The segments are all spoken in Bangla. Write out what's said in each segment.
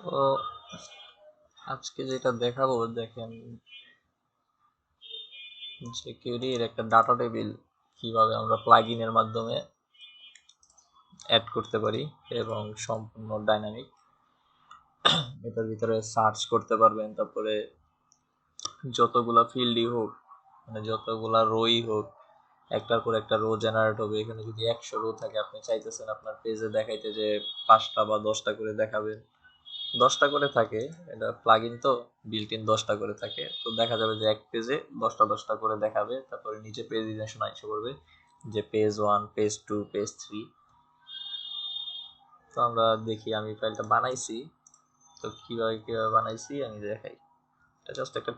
তো আজকে যেটা দেখাবো দেখেন, jQuery এর একটা ডাটা টেবিল কিভাবে আমরা প্লাগইনের মাধ্যমে অ্যাড করতে পারি এবং সম্পূর্ণ ডাইনামিক। এটার ভিতরে সার্চ করতে পারবেন, তারপরে যতগুলা ফিল্ডই হোক, মানে যতগুলা রোই হোক, একটার পর একটা রো জেনারেট হবে। এখানে যদি 100 রো থাকে, আপনি চাইতেছেন আপনার পেজে দেখাইতে যে 5টা বা 10টা করে দেখাবেন, 10টা করে থাকে, এটা প্লাগইন তো বিল্ট ইন 10টা করে থাকে। তো দেখা যাবে যে এক পেজে 10টা করে দেখাবে, তারপরে নিচে পেজিনেশন আইসা করবে যে পেজ 1, পেজ 2, পেজ 3। তো আমরা দেখি, আমি ফাইলটা বানাইছি। তো কিভাবে বানাইছি আমি দেখাই। এটা জাস্ট একটা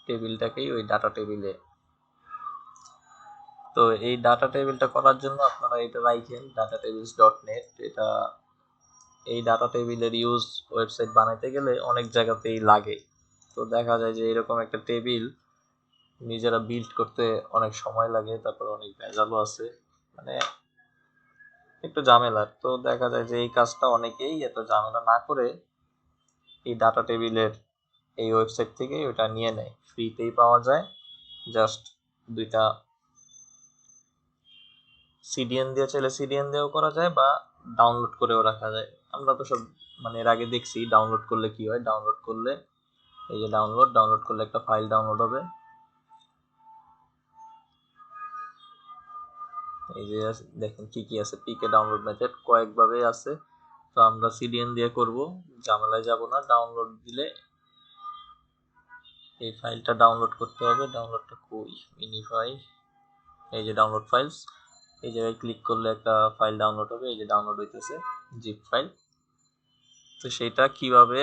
টেবিলটাকেই ওই ডাটা টেবিলে। তো এই ডাটা টেবিলটা করার জন্য আপনারা এটা রাখেন dataTables.net। এটা এই ডাটা টেবিলের ইউজ ওয়েবসাইট বানাইতে গেলে অনেক জায়গাতেই লাগে। তো দেখা যায় যে এরকম একটা টেবিল নিজেরা বিল্ড করতে অনেক সময় লাগে, তারপর অনেক ভেজালও আছে, মানে একটু ঝামেলার। তো দেখা যায় যে এই কাজটা অনেকেই এত ঝামেলা না করে এই ডাটা টেবিলের এই ওয়েবসাইট থেকে ওটা নিয়ে নেয়, ফ্রিতেই পাওয়া যায়। জাস্ট দুইটা সিডিএন দিয়ে চাইলে সিডিএন দিয়েও করা যায়, বা ডাউনলোড করেও রাখা যায়। আমরা তো সব মানে এর আগে দেখছি ডাউনলোড করলে কি হয়। ডাউনলোড করলে এই যে ডাউনলোড করলে একটা ফাইল ডাউনলোড হবে। এই যে দেখেন কি কি আছে, পিকে ডাউনলোড মেথড কয়েকভাবে আছে। তো আমরা সিডিএন দিয়ে করব, ঝামেলায় যাব না। ডাউনলোড দিলে এই ফাইলটা ডাউনলোড করতে হবে। ডাউনলোডটা কই, মিনিফাই, এই যে ডাউনলোড ফাইলস, এই জায়গায় ক্লিক করলে একটা ফাইল ডাউনলোড হবে। এই যে ডাউনলোড হইতেছে জিপ ফাইল। তো সেটা কিভাবে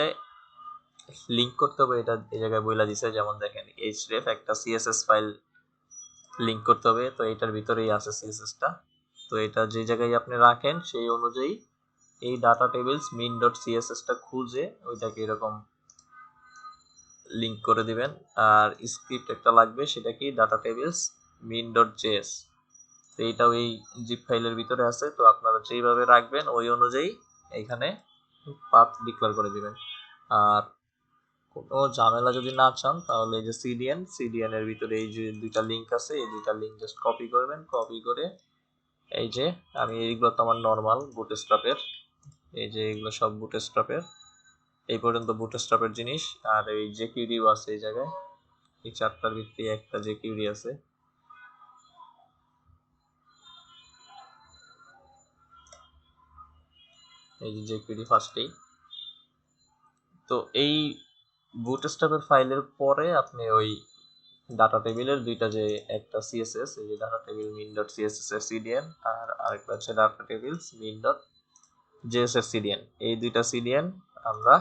লিংক করতে হবে এটা এই জায়গায় বইলা দিছে। যেমন দেখেন href একটা সিএসএস ফাইল লিংক করতে হবে, তো এটার ভিতরেই আছে সিএসএসটা। তো এটা যে জায়গায় আপনি রাখেন সেই অনুযায়ী এই ডাটা টেবিলস min.css-টা খুঁজে ওইটাকে এরকম লিংক করে দিবেন। আর স্ক্রিপ্ট একটা লাগবে, সেটা কি ডাটা টেবিলস min.js। তো এইটাও এই জিপ ফাইলের ভিতরে আছে। তো আপনারা যেইভাবে রাখবেন ওই অনুযায়ী এখানে পাথ ডিক্লেয়ার করে দিবেন। আর কোনো ঝামেলা যদি না চান তাহলে এই যে সিডিএন এর ভিতরে এই যে দুইটা লিংক আছে, এই দুইটা লিংক জাস্ট কপি করবেন। কপি করে এই যে আমি এইগুলো তো আমার নর্মাল বুটস্ট্র্যাপের, এই যে এগুলো সব বুটস্ট্র্যাপের, এই পর্যন্ত বুটস্ট্র্যাপের জিনিস। আর এই জেকিউরিও আছে এই জায়গায়, এই 4টার ভিতরে একটা জেকিউরি আছে। এই যে জেকিউরি ফার্স্টেই। তো এই বুটস্ট্র্যাপের ফাইলের পরে আপনি ওই ডাটা টেবিলের দুইটা যে একটা সিএসএস, এই যে ডাটা টেবিল min.css এর সিডিএন, আর আরেকটা হচ্ছে ডাটা টেবিলস min.js এর সিডিএন। এই দুইটা সিডিএন আমরা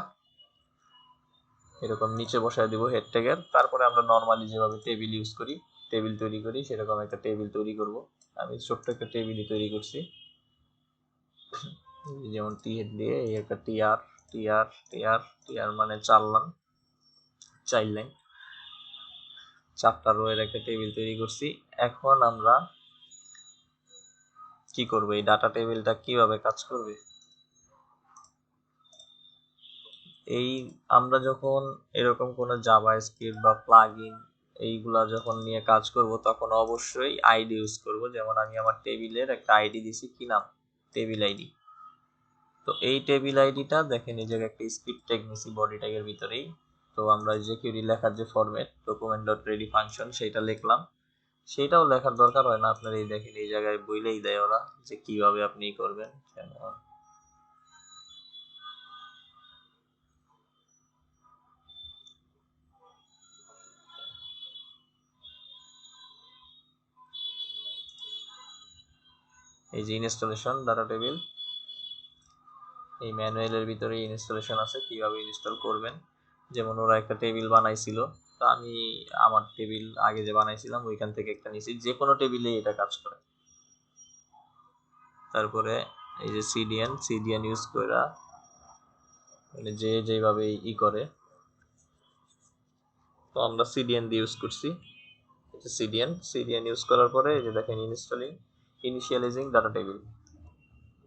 এরকম নিচে বসায় দিব হেড ট্যাগের। তারপরে আমরা নর্মালি যেভাবে টেবিল ইউজ করি, টেবিল তৈরি করি, সেরকম একটা টেবিল তৈরি করব। আমি ছোট্ট একটা টেবিলই তৈরি করছি, যেমন টি হেড দিয়ে এই একটা টিআর টিআর টিআর টিআর মানে 4 লাইন 4টা রো এর একটা টেবিল তৈরি করছি। এখন আমরা কি করব, এই ডাটা টেবিলটা কিভাবে কাজ করবে। এই আমরা যখন এরকম কোনো জাভাস্ক্রিপ্ট বা প্লাগইন এইগুলা যখন নিয়ে কাজ করব, তখন অবশ্যই আইডি ইউজ করব। যেমন আমি আমার টেবিলের একটা আইডি দিছি, কি নাম, টেবিল আইডি। তো এই টেবিল আইডিটা দেখেন এই জায়গায় একটা স্ক্রিপ্ট ট্যাগ নিছি বডি ট্যাগের ভিতরেই। তো আমরা যে কিউরি লেখার যে ফরম্যাট document.ready ফাংশন সেটা লিখলাম। সেটাও লেখার দরকার হয় না আপনার, এই দেখেন এই জায়গায় বইলেই দেয় ওরা যে কিভাবে আপনি করবেন। এই যে ইনস্টলেশন ডাটা টেবিল, এই ম্যানুয়ালের ভিতরে ইনস্টলেশন আছে কিভাবে ইনস্টল করবেন। যেমন ওরা একটা টেবিল বানাইছিল, তো আমি আমার টেবিল আগে যে বানাইছিলাম ওইখান থেকে একটা নিছি, যে কোনো টেবিলে এটা কাজ করে। তারপরে এই যে সিডিএন ইউজ করা, মানে যে যেভাবে ই করে, তো আমরা সিডিএন দিয়ে ইউজ করছি। সিডিএন ইউজ করার পরে এই যে দেখেন ইনিশিয়ালাইজিং ডাটা টেবিল,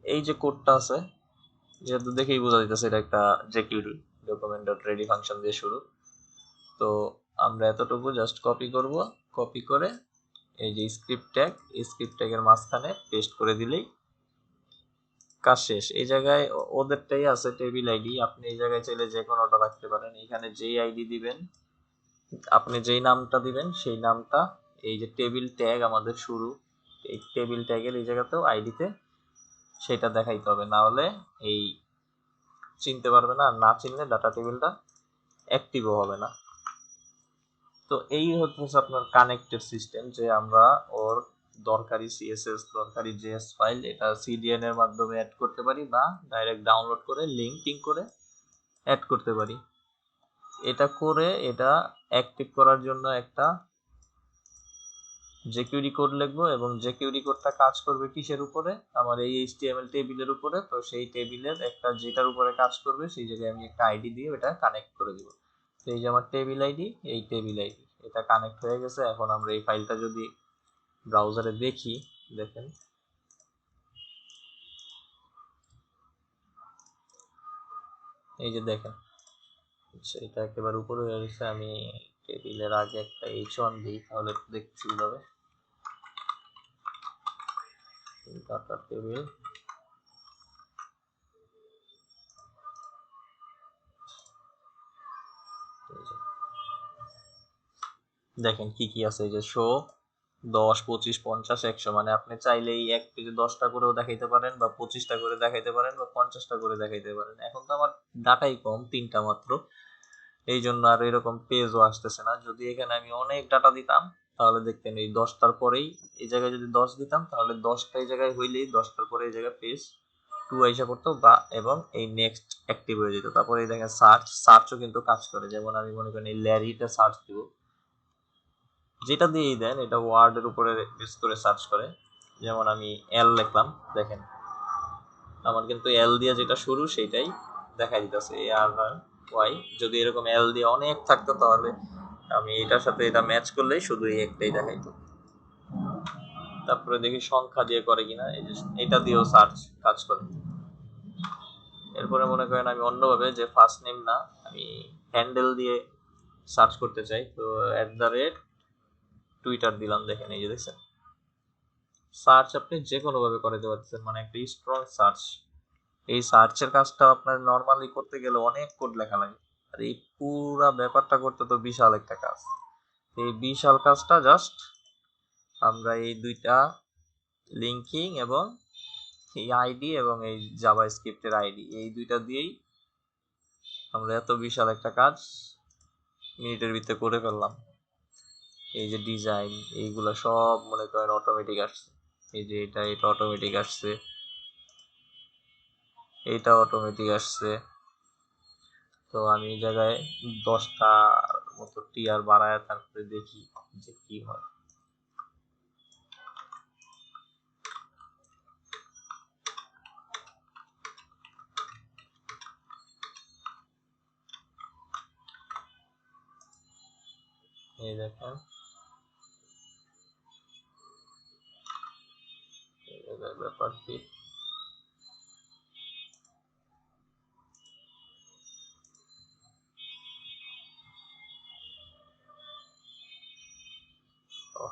এই যে কোডটা আছে যেহেতু দেখেই বোঝা যাচ্ছে এটা একটা জেকিউডি ডকুমেন্ট ডট রেডি ফাংশন দিয়ে শুরু। তো আমরা এতটুকু জাস্ট কপি করব, কপি করে এই যে স্ক্রিপ্ট ট্যাগের মাঝখানে পেস্ট করে দিলেই কাজ শেষ। এই জায়গায় ওদেরটাই আছে টেবিল আইডি, আপনি এই জায়গায় চাইলে যে কোনোটা রাখতে পারেন। এখানে যেই আইডি দিবেন, আপনি যেই নামটা দিবেন সেই নামটা, এই যে টেবিল ট্যাগ আমাদের শুরু, এই টেবিল ট্যাগের এই জায়গাতেও আইডিতে সেটা দেখাইতে হবে, না হলে এই চিনতে পারবে না, আর না চিনলে ডাটা টেবিলটা অ্যাক্টিভও হবে না। তো এই হচ্ছে আপনার কানেক্টেড সিস্টেম, যে আমরা ওর দরকারি সিএসএস, দরকারি জেএস ফাইল এটা সিডিএন এর মাধ্যমে অ্যাড করতে পারি, বা ডাইরেক্ট ডাউনলোড করে লিঙ্কিং করে অ্যাড করতে পারি। এটা করে এটা অ্যাক্টিভ করার জন্য একটা জেকিউডি কোড লিখবো, এবং জেকিউডি কোডটা কাজ করবে কিসের উপরে, আমার এই এইচটিএমএল টেবিলের উপরে। তো সেই টেবিলের একটা যেটার উপরে কাজ করবে সেই জায়গায় আমি একটা আইডি দিয়ে এটা কানেক্ট করে দিব। তো এই যে আমার টেবিল আইডি, এই টেবিল আইডি এটা কানেক্ট হয়ে গেছে। এখন আমরা এই ফাইলটা যদি ব্রাউজারে দেখি, দেখেন এই যে দেখেন, আচ্ছা এটা একেবারে উপরে হয়ে গেছে। আমি টেবিলের আগে একটা h1 দিই, তাহলে দেখছি কিভাবে। ডাটা টেবিল, দেখেন কি কি আছে। এই যে শো 10, 25, 50, 100, মানে আপনি চাইলেই এক পেজে 10টা করেও দেখাইতে পারেন, বা 25টা করে দেখাইতে পারেন, বা 50টা করে দেখাইতে পারেন। এখন তো আমার ডাটাই কম, 3টা মাত্র, এই জন্য আর এরকম পেজও আসতেছে না। যদি এখানে আমি অনেক ডাটা দিতাম তাহলে দেখতেন এই 10টার পরেই, এই জায়গায় যদি 10 দিতাম তাহলে 10টা এই জায়গায় হইলেই 10টার পরে এই জায়গায় পেজ 2 আইসা পড়তো, বা এবং এই নেক্সট অ্যাক্টিভ হয়ে যেত। তারপরে এই দেখেন সার্চও কিন্তু কাজ করে। যেমন আমি মনে করেন এই ল্যারিটা সার্চ দিব, যেটা দিয়েই দেন এটা ওয়ার্ডের উপরে বেস করে সার্চ করে। যেমন আমি এল লিখলাম, দেখেন আমার কিন্তু এল দিয়ে যেটা শুরু সেইটাই দেখা দিতেছে, এ আর ওয়াই। যদি এরকম এল দিয়ে অনেক থাকতো তাহলে আমি এটার সাথে এটা ম্যাচ করলেই শুধু এই একটাই দেখাইতো। তারপরে দেখি সংখ্যা দিয়ে করে কিনা, এই যে এটা দিয়েও সার্চ কাজ করে। এরপরে মনে করেন আমি অন্যভাবে, যে ফার্স্ট নেম না, আমি হ্যান্ডেল দিয়ে সার্চ করতে চাই, তো @টুইটার দিলাম। দেখেন এই যে দেখছেন, সার্চ আপনি যে কোনো ভাবে করাতে পারতেছেন, মানে একটা স্ট্রং সার্চ। এই সার্চের কাজটা আপনার নর্মালি করতে গেলে অনেক কোড লেখা লাগে, আর এই পুরা ব্যাপারটা করতে তো বিশাল একটা কাজ। এই বিশাল কাজটা জাস্ট আমরা এই দুইটা লিঙ্কিং এবং এই আইডি এবং এই জাভা স্ক্রিপ্টের আইডি, এই দুইটা দিয়েই আমরা এত বিশাল একটা কাজ মিনিটের ভিতরে করে ফেললাম। এই যে ডিজাইন, এইগুলা সব মনে করেন অটোমেটিক আসছে। এই যে এটা অটোমেটিক আসছে, এইটা অটোমেটিক আসছে। তো আমি এই জায়গায় 10টা মতো টিয়ার বাড়ায় তারপরে দেখি যে কি হয়। এই দেখেন ব্যাপার কি, তো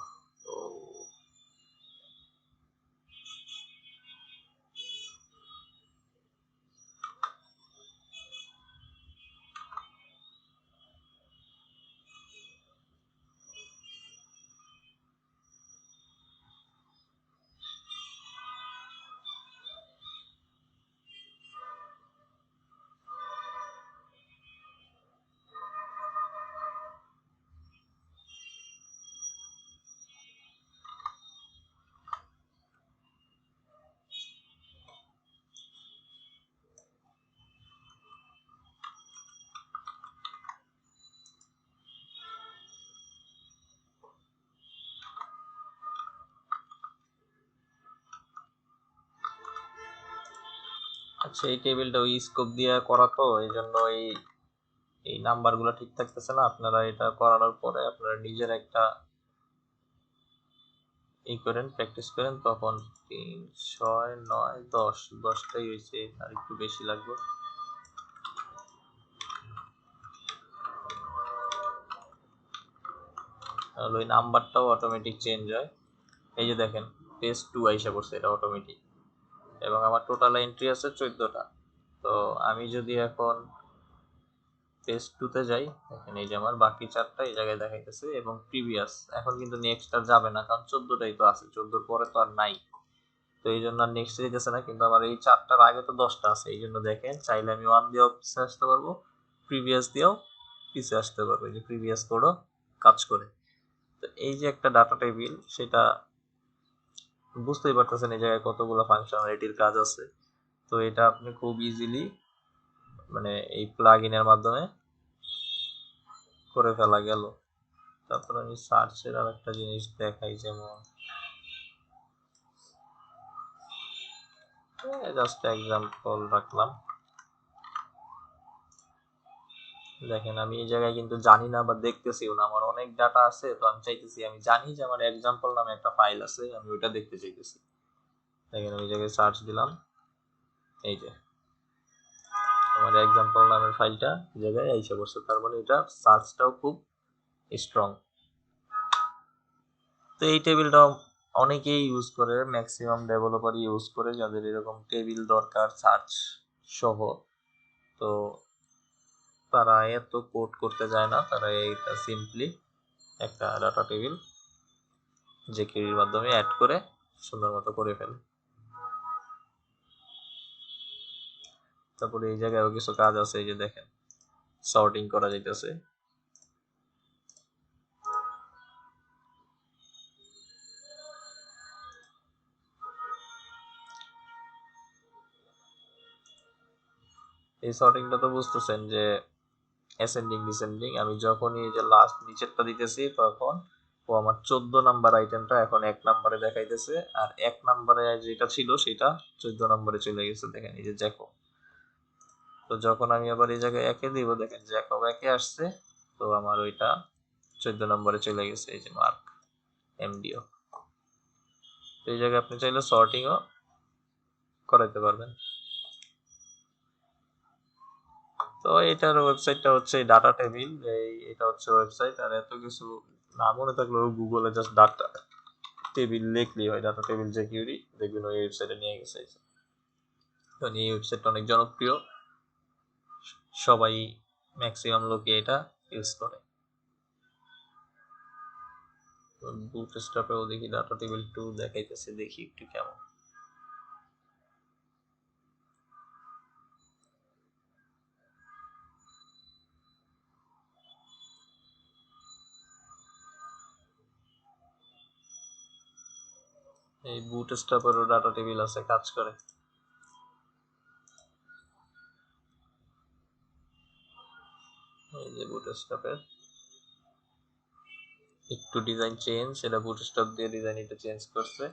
আচ্ছা, এই টেবিলটা ওই স্কোপ দিয়ে করা, তো এই জন্য এই এই নাম্বারগুলো ঠিক থাকতেছে না। আপনারা এটা করানোর পরে আপনারা নিজের একটা এই করেন, প্র্যাকটিস করেন, তখন 3 6 9 10 10টাই হয়েছে, আর একটু বেশি লাগবে। তাহলে ওই নাম্বারটাও অটোমেটিক চেঞ্জ হয়। এই যে দেখেন পেজ 2 আইসা পড়ছে, এটা অটোমেটিক, এবং আমার টোটাল এন্ট্রি আছে 14টা। তো আমি যদি এখন পেজ 2-তে যাই, দেখেন এই যে আমার বাকি 4টা এই জায়গায় দেখাইতেছে, এবং প্রিভিয়াস। এখন কিন্তু নেক্সট আর যাবে না, কারণ 14টাই তো আছে, 14-র পরে তো আর নাই। তো এই জন্য আর নেক্সট যেতেছে না, কিন্তু আমার এই 4টার আগে তো 10টা আছে। এই জন্য দেখেন চাইলে আমি 1 দিয়েও পিছিয়ে আসতে পারবো, প্রিভিয়াস দিয়েও পিছিয়ে আসতে পারবো। এই যে প্রিভিয়াস কোডও কাজ করে। তো এই যে একটা ডাটা টেবিল, সেটা বুঝতেই পারতেছেন এই জায়গায় কতগুলো ফাংশনালিটির কাজ আছে। তো এটা আপনি খুব ইজিলি মানে এই প্লাগইনের মাধ্যমে করে ফেলা গেল। তারপর আমি সার্চের আর একটা জিনিস দেখাই, যেমন জাস্ট এক্সাম্পল রাখলাম। দেখেন আমি এই জায়গায় কিন্তু জানি না বা দেখতেছিও না, আমার অনেক ডাটা আছে। তো আমি চাইতেছি, আমি জানি যে আমার এক্সাম্পল নামে একটা ফাইল আছে, আমি ওটা দেখতে চাইতেছি। দেখেন আমি এই জায়গায় সার্চ দিলাম, এই যে আমার এক্সাম্পল নামের ফাইলটা এই জায়গায় এসে পড়ছে। তার মানে এটা সার্চটাও খুব স্ট্রং। তো এই টেবিলটা অনেকেই ইউজ করে, ম্যাক্সিমাম ডেভেলপার ইউজ করে, যাদের এরকম টেবিল দরকার সার্চ সহ। তো তারা এত কোড করতে যায় না, তারা এইটা সিম্পলি একটা ডাটা টেবিল জেকিউরির মাধ্যমে অ্যাড করে সুন্দর মতো করে ফেলে। তারপরে এই জায়গায় কিছু কাজ আছে, এই যে দেখেন সর্টিং করা যাইতেছে। এই সর্টিংটা তো বুঝতেছেন যে অ্যাসেন্ডিং ডিসেন্ডিং। আমি যখনই এই যে লাস্ট নিচেরটা দিতেছি, তখন ও আমার 14 নাম্বার আইটেমটা এখন 1 নাম্বারে দেখাইতেছে, আর 1 নাম্বারে যেটা ছিল সেটা 14 নাম্বারে চলে গেছে। দেখেন এই যে জ্যাকব। তো যখন আমি আবার এই জায়গায় 1-এ দিব, দেখেন জ্যাকব 1-এ আসছে, তো আমার ওইটা 14 নম্বরে চলে গেছে, এই যে মার্ক এমডিও। তো এই জায়গায় আপনি চাইলে সর্টিংও করাইতে পারবেন। তো এটার ওয়েবসাইটটা হচ্ছে ডাটা টেবিল, এটা হচ্ছে ওয়েবসাইট। আর এত কিছু না মনে থাকলেও গুগলে জাস্ট ডাটা টেবিল লিখলেই হয়, ডাটা টেবিল জেকিউরি, দেখবেন ওই ওয়েবসাইটে নিয়ে গেছে। তো এই ওয়েবসাইটটা অনেক জনপ্রিয়, সবাই ম্যাক্সিমাম লোকে এটা ইউজ করে। বুটস্ট্র্যাপেও দেখি ডাটা টেবিল 2 দেখাইতেছে, দেখি একটু কেমন। এই বুটস্ট্র্যাপেরও ডাটা টেবিল আছে, কাজ করে। এই যে বুটস্ট্র্যাপের একটু ডিজাইন চেঞ্জ, এটা বুটস্ট্র্যাপ দিয়ে ডিজাইন এটা চেঞ্জ করছে।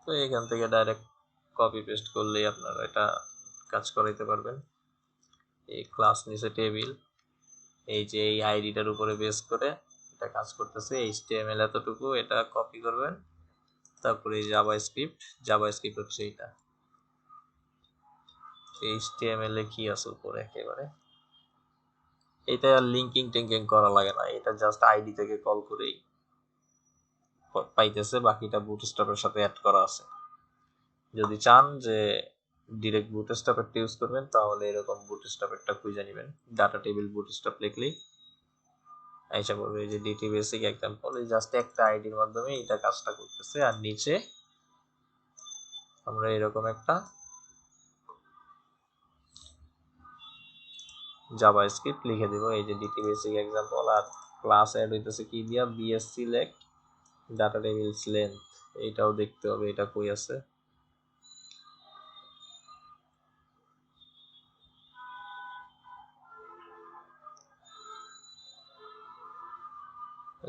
তো এখান থেকে ডাইরেক্ট কপি পেস্ট করলেই আপনারা এটা কাজ করাইতে পারবেন। এই ক্লাস নিচে টেবিল, এই যে এই আইডিটার উপরে বেস করে এটা কাজ করতেছে। এইচটিএমএল এতটুকু এটা কপি করবেন, তারপরে এই জাভাস্ক্রিপ্ট হচ্ছে এটা। এইচটিএমএল এ কি আছে উপরে একেবারে, এটা আর লিঙ্কিং টিঙ্কিং করা লাগে না, এটা জাস্ট আইডি থেকে কল করেই পাইতেছে, বাকিটা বুটস্ট্র্যাপের সাথে অ্যাড করা আছে। যদি চান যে ডিরেক্ট বুটস্ট্র্যাপেরটা ইউজ করবেন, তাহলে এরকম বুটস্ট্র্যাপেরটা খুঁজে নেবেন, ডাটা টেবিল বুটস্ট্র্যাপ লিখলেই আইসা পড়বে। এই যে ডিটি বেসিক এক্সাম্পল, এই জাস্ট একটা আইডির মাধ্যমে এটা কাজটা করতেছে। আর নিচে আমরা এরকম একটা জাভাস্ক্রিপ্ট লিখে দিব, এই যে ডিটি বেসিক এক্সাম্পল। আর ক্লাস অ্যাড হইতেছে কি দিয়া, BS select data tables length, এইটাও দেখতে হবে এটা কই আছে।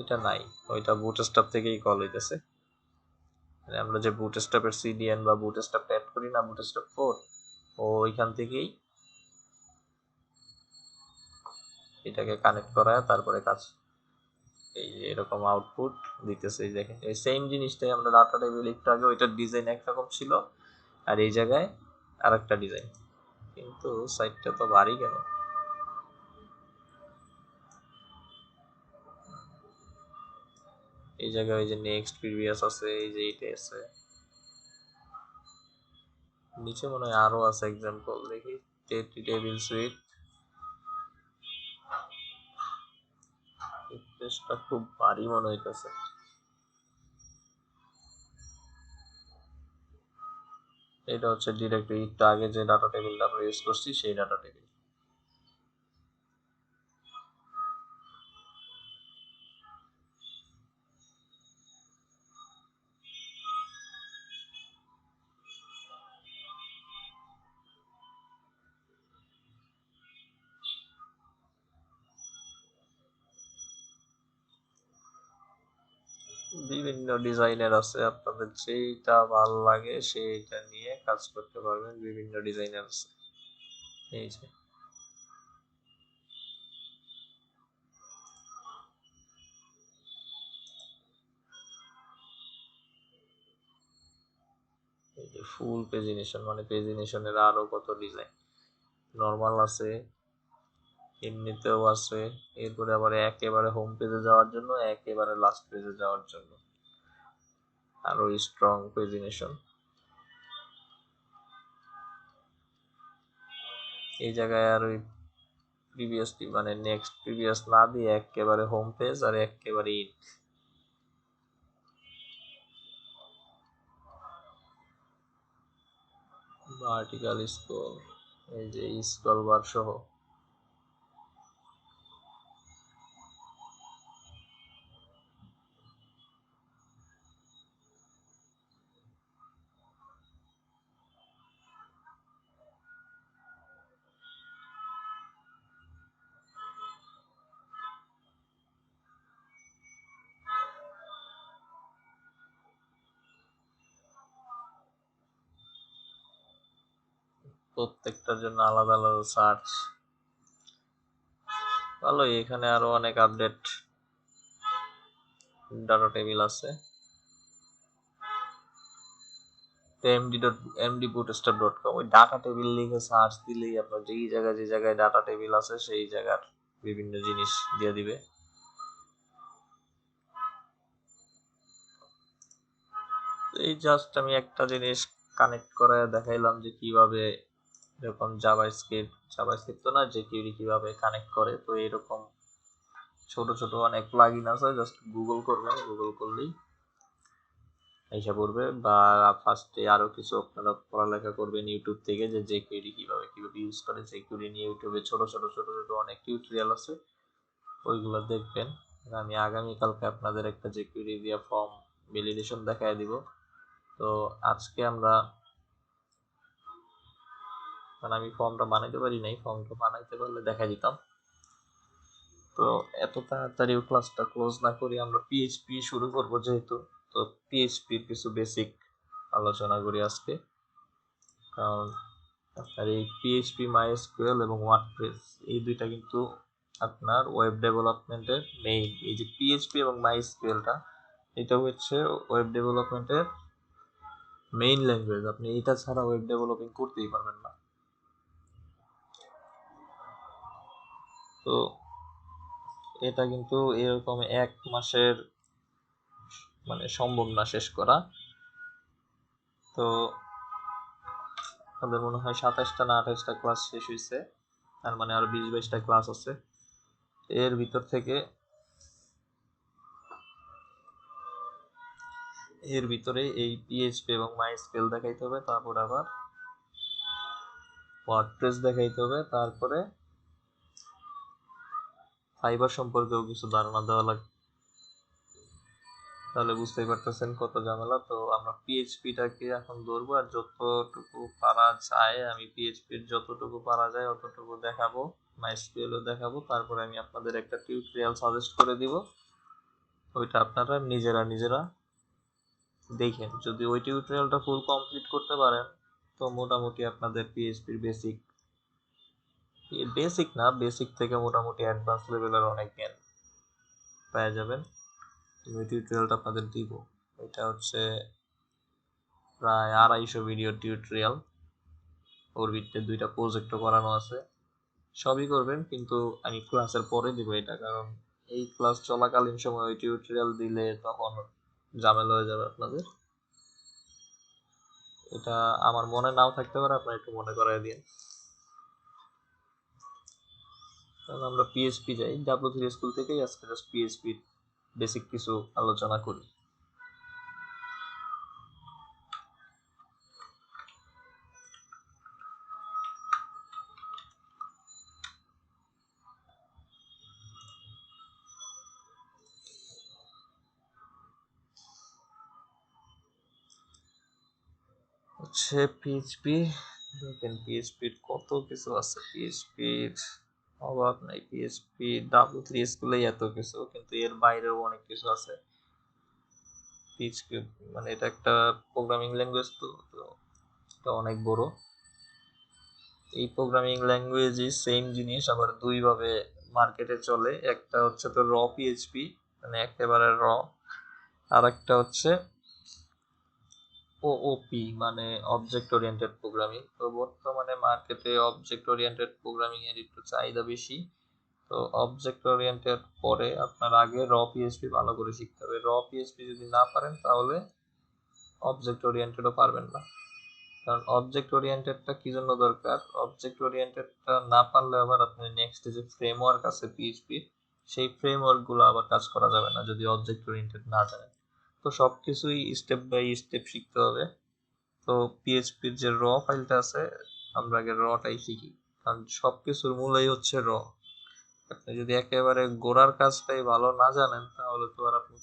এটা নাই, ওইটা বুটস্ট্র্যাপ থেকেই কল হইতেছে। আমরা যে বুটস্ট্র্যাপের সিডিএন বা বুটস্ট্র্যাপ অ্যাড করি না, বুটস্ট্র্যাপ 4, ওইখান থেকেই এটাকে কানেক্ট করায় তারপরে কাজ, এই যে এরকম আউটপুট দিতেছে। এই দেখেন এই সেম জিনিসটাই আমরা ডাটা টেবিল একটু আগে ওইটার ডিজাইন একরকম ছিল আর এই জায়গায় আরেকটা ডিজাইন, কিন্তু সাইডটা তো ভারী কেন? এই জায়গায় ওই যে নেক্সট প্রিভিয়াস আছে, এই যে এইটা আছে, নিচে মনে হয় আরো আছে এক্সাম্পল, দেখি টেবিল সুইট। পেজটা খুব ভারী মনে হইতেছে। এটা হচ্ছে ডিরেক্টলি একটু আগে যে ডাটা টেবিলটা আমরা ইউজ করছি সেই ডাটা টেবিল। বিভিন্ন ডিজাইনের আছে, আপনাদের যেইটা ভালো লাগে সেইটা নিয়ে কাজ করতে পারবেন। বিভিন্ন ডিজাইনের আছে, এই যে এই যে ফুল পেজিনেশন, মানে পেজিনেশনের আরো কত ডিজাইন, নর্মাল আছে, এমনিতেও আছে, এরপরে আবার একেবারে হোম পেজে যাওয়ার জন্য, একেবারে লাস্ট পেজে যাওয়ার জন্য আরো স্ট্রং পেজিনেশন। এই জায়গায় আর ওই প্রিভিয়াসলি মানে নেক্সট প্রিভিয়াস না দিয়ে একেবারে হোম পেজ আর একেবারে ইন। ভার্টিক্যাল স্ক্রল, এই যে স্ক্রল বার সহ। প্রত্যেকটার জন্য আলাদা আলাদা সার্চ। ভালো, এখানে আরো অনেক আপডেট ডাটা টেবিল আছে। md.bootstrap.com, ওই ডাটা টেবিল লিখে সার্চ দিলেই আপনার যেই জায়গায় যে জায়গায় ডাটা টেবিল আছে সেই জায়গার বিভিন্ন জিনিস দিয়ে দিবে। এই জাস্ট আমি একটা জিনিস কানেক্ট করে দেখাইলাম যে কিভাবে এরকম জাভাস্ক্রিপ্ট তো না, jQuery কিভাবে কানেক্ট করে। তো এরকম ছোট ছোট অনেক প্লাগইন আছে, জাস্ট গুগল করবেন, গুগল করলেই এসে পড়বে। বা ফার্স্টে আরো কিছু আপনারা পড়ালেখা করবেন ইউটিউব থেকে, যে jQuery কিভাবে ইউজ করে। jQuery নিয়ে ইউটিউবে ছোট ছোট অনেক টিউটোরিয়াল আছে, ওইগুলো দেখবেন। আমি আগামীকালকে আপনাদের একটা jQuery দিয়ে ফর্ম ভ্যালিডেশন দেখায় দিব। তো আজকে আমরা, মানে আমি ফর্মটা বানাইতে পারি নাই, ফর্মটা বানাইতে পারলে দেখাই দিতাম। তো এত তাড়াতাড়িও ক্লাসটা ক্লোজ না করি, আমরা পিএইচপি শুরু করব যেহেতু। তো পিএইচপির কিছু বেসিক আলোচনা করি আজকে, কারণ আপনার এই পিএইচপি, মাইএসকিউএল এবং ওয়ার্ডপ্রেস এই দুইটা কিন্তু আপনার ওয়েব ডেভেলপমেন্টের মেইন। এই যে পিএইচপি এবং মাইএসকিউএলটা, এটা হচ্ছে ওয়েব ডেভেলপমেন্টের মেইন ল্যাঙ্গুয়েজ। আপনি এটা ছাড়া ওয়েব ডেভেলপিং করতেই পারবেন না। তো এটা কিন্তু এরকম এক মাসের মানে সম্ভব না শেষ করা। তো আমাদের মনে হয় 27টা না 28টা ক্লাস শেষ হয়েছে, তার মানে আরো 20-22টা ক্লাস আছে। এর ভিতর থেকে এর ভিতরে এই পিএইচপি এবং মাইস্কেল দেখাইতে হবে, তারপর আবার ওয়ার্ডপ্রেস দেখাইতে হবে, তারপরে ফাইবার সম্পর্কেও কিছু ধারণা দেওয়া লাগবে। তাহলে বুঝতেই পারতেছেন কত ঝামেলা। তো আমরা পিএইচপিটাকে এখন ধরবো, আর যতটুকু পারা যায় আমি পিএইচপির যতটুকু পারা যায় অতটুকু দেখাবো, মাইস্কেলও দেখাবো। তারপরে আমি আপনাদের একটা টিউটোরিয়াল সাজেস্ট করে দিব, ওইটা আপনারা নিজেরা দেখেন। যদি ওই টিউটোরিয়ালটা ফুল কমপ্লিট করতে পারেন তো মোটামুটি আপনাদের পিএইচপির বেসিক না, বেসিক থেকে মোটামুটি অ্যাডভান্স লেভেলের অনেক জ্ঞান পেয়ে যাবেন। ওই টিউটোরিয়ালটা আপনাদের দিব। এটা হচ্ছে প্রায় 250 ভিডিও টিউটোরিয়াল, ওর ভিতরে 2টা প্রজেক্টও করানো আছে। সবই করবেন, কিন্তু আমি ক্লাসের পরে দিব এটা, কারণ এই ক্লাস চলাকালীন সময় ওই টিউটোরিয়াল দিলে তখন ঝামেলা হয়ে যাবে আপনাদের। এটা আমার মনে নাও থাকতে পারে, আপনারা একটু মনে করাই দিন। কারণ আমরা পিএইচপি যাই, W3 স্কুল থেকেই আজকে জাস্ট পিএইচপি বেসিক কিছু আলোচনা করি। হচ্ছে পিএইচপি, দেখেন পিএইচপির কত কিছু আছে, পিএইচপির অভাব নাই। পিএইচপি W3 স্কুলেই এত কিছু, কিন্তু এর বাইরেও অনেক কিছু আছে। পিএইচপি মানে এটা একটা প্রোগ্রামিং ল্যাঙ্গুয়েজ, তো এটা অনেক বড়। এই প্রোগ্রামিং ল্যাঙ্গুয়েজই সেম জিনিস আবার দুইভাবে মার্কেটে চলে। একটা হচ্ছে তো র পিএইচপি, মানে একেবারে র, আর একটা হচ্ছে ওওপি, মানে অবজেক্ট ওরিয়েন্টেড প্রোগ্রামিং। তো বর্তমানে মার্কেটে অবজেক্ট ওরিয়েন্টেড প্রোগ্রামিং এর একটু চাহিদা বেশি। তো অবজেক্ট ওরিয়েন্টেড পরে আপনার আগে র পিএইচপি ভালো করে শিখতে হবে। র পিএইচপি যদি না পারেন তাহলে অবজেক্ট ওরিয়েন্টেডও পারবেন না। কারণ অবজেক্ট ওরিয়েন্টেডটা কি জন্য দরকার, অবজেক্ট ওরিয়েন্টেডটা না পারলে আবার আপনি নেক্সট যে ফ্রেমওয়ার্ক আছে পিএইচপি, সেই ফ্রেমওয়ার্কগুলো আবার কাজ করা যাবে না যদি অবজেক্ট ওরিয়েন্টেড না জানেন। তো সব কিছুই স্টেপ বাই স্টেপ শিখতে হবে। তো পিএইচপির যে র ফাইলটা আছে, আমরা আগে রটাই শিখি, কারণ সব কিছুর মূলেই হচ্ছে র। আপনি যদি একেবারে গোড়ার কাজটাই ভালো না জানেন তাহলে তো আর আপনি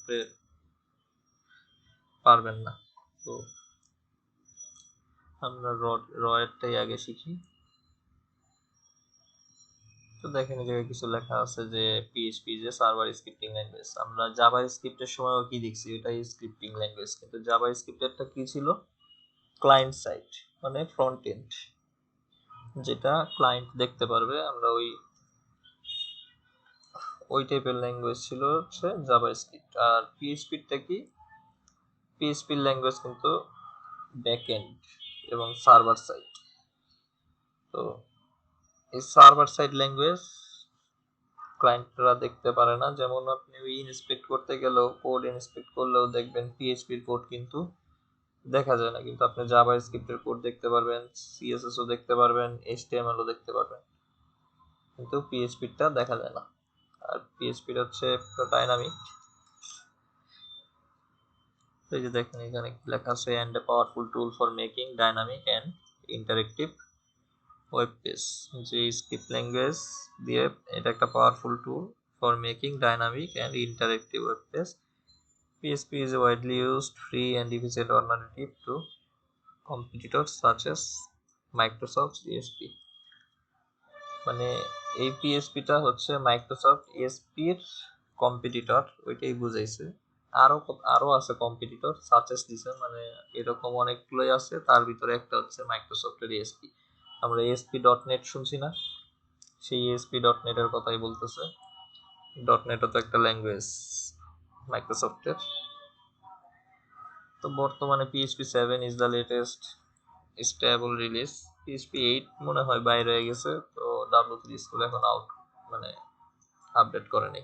পারবেন না। তো আমরা র এরটাই আগে শিখি। তো দেখেন এই জায়গায় কিছু লেখা আছে যে পিএইচপি যে সার্ভার স্ক্রিপ্টিং ল্যাঙ্গুয়েজ। আমরা জাভা স্ক্রিপ্টের সময়ও কি দেখছি, এটাই স্ক্রিপ্টিং ল্যাঙ্গুয়েজ, কিন্তু জাভা স্ক্রিপ্টেরটা কি ছিল, ক্লায়েন্ট সাইড, মানে ফ্রন্ট এন্ড, যেটা ক্লায়েন্ট দেখতে পারবে। আমরা ওই টাইপের ল্যাঙ্গুয়েজ ছিল হচ্ছে জাভা স্ক্রিপ্ট। আর পিএইচপিটা কি, পিএইচপির ল্যাঙ্গুয়েজ কিন্তু ব্যাক এন্ড এবং সার্ভার সাইড। তো এই সার্ভার সাইড ল্যাঙ্গুয়েজ ক্লায়েন্টরা দেখতে পারে না। যেমন আপনি ইনস্পেক্ট করতে গেলেও, কোড ইনস্পেক্ট করলেও দেখবেন পিএইচপির কোড কিন্তু দেখা যায় না, কিন্তু আপনি জাভা স্ক্রিপ্টের কোড দেখতে পারবেন, সিএসএস ও দেখতে পারবেন, এইচটিএমএল ও দেখতে পারবেন, কিন্তু পিএইচপিটা দেখা যায় না। আর পিএইচপিটা হচ্ছে ডাইনামিক। এই যে দেখেন এখানে লেখা আছে and a powerful tool for making dynamic and interactive web page. যে স্ক্রিপ্ট ল্যাঙ্গুয়েজ দিয়ে এটা একটা powerful tool for making dynamic and interactive web page. PHP is a widely used, free and efficient alternative to competitors such as Microsoft ESP. মানে এই পিএসপিটা হচ্ছে মাইক্রোসফট ইএসপির কম্পিটিটর, ওইটাই বুঝাইছে। আরো আছে কম্পিটিটর, সাচেস দিছে, মানে এরকম অনেকগুলোই আছে, তার ভিতরে একটা হচ্ছে মাইক্রোসফটের ইএসপি। আমরা ASP.NET শুনছি না, সেই ASP.NET এর কথাই বলতেছে। ডটনেটও তো একটা ল্যাঙ্গুয়েজ মাইক্রোসফটের। তো বর্তমানে PHP 7 is the latest stable release. PHP 8 মনে হয় বাইরে হয়ে গেছে, তো W3 স্কুল এখন আউট, মানে আপডেট করেনি।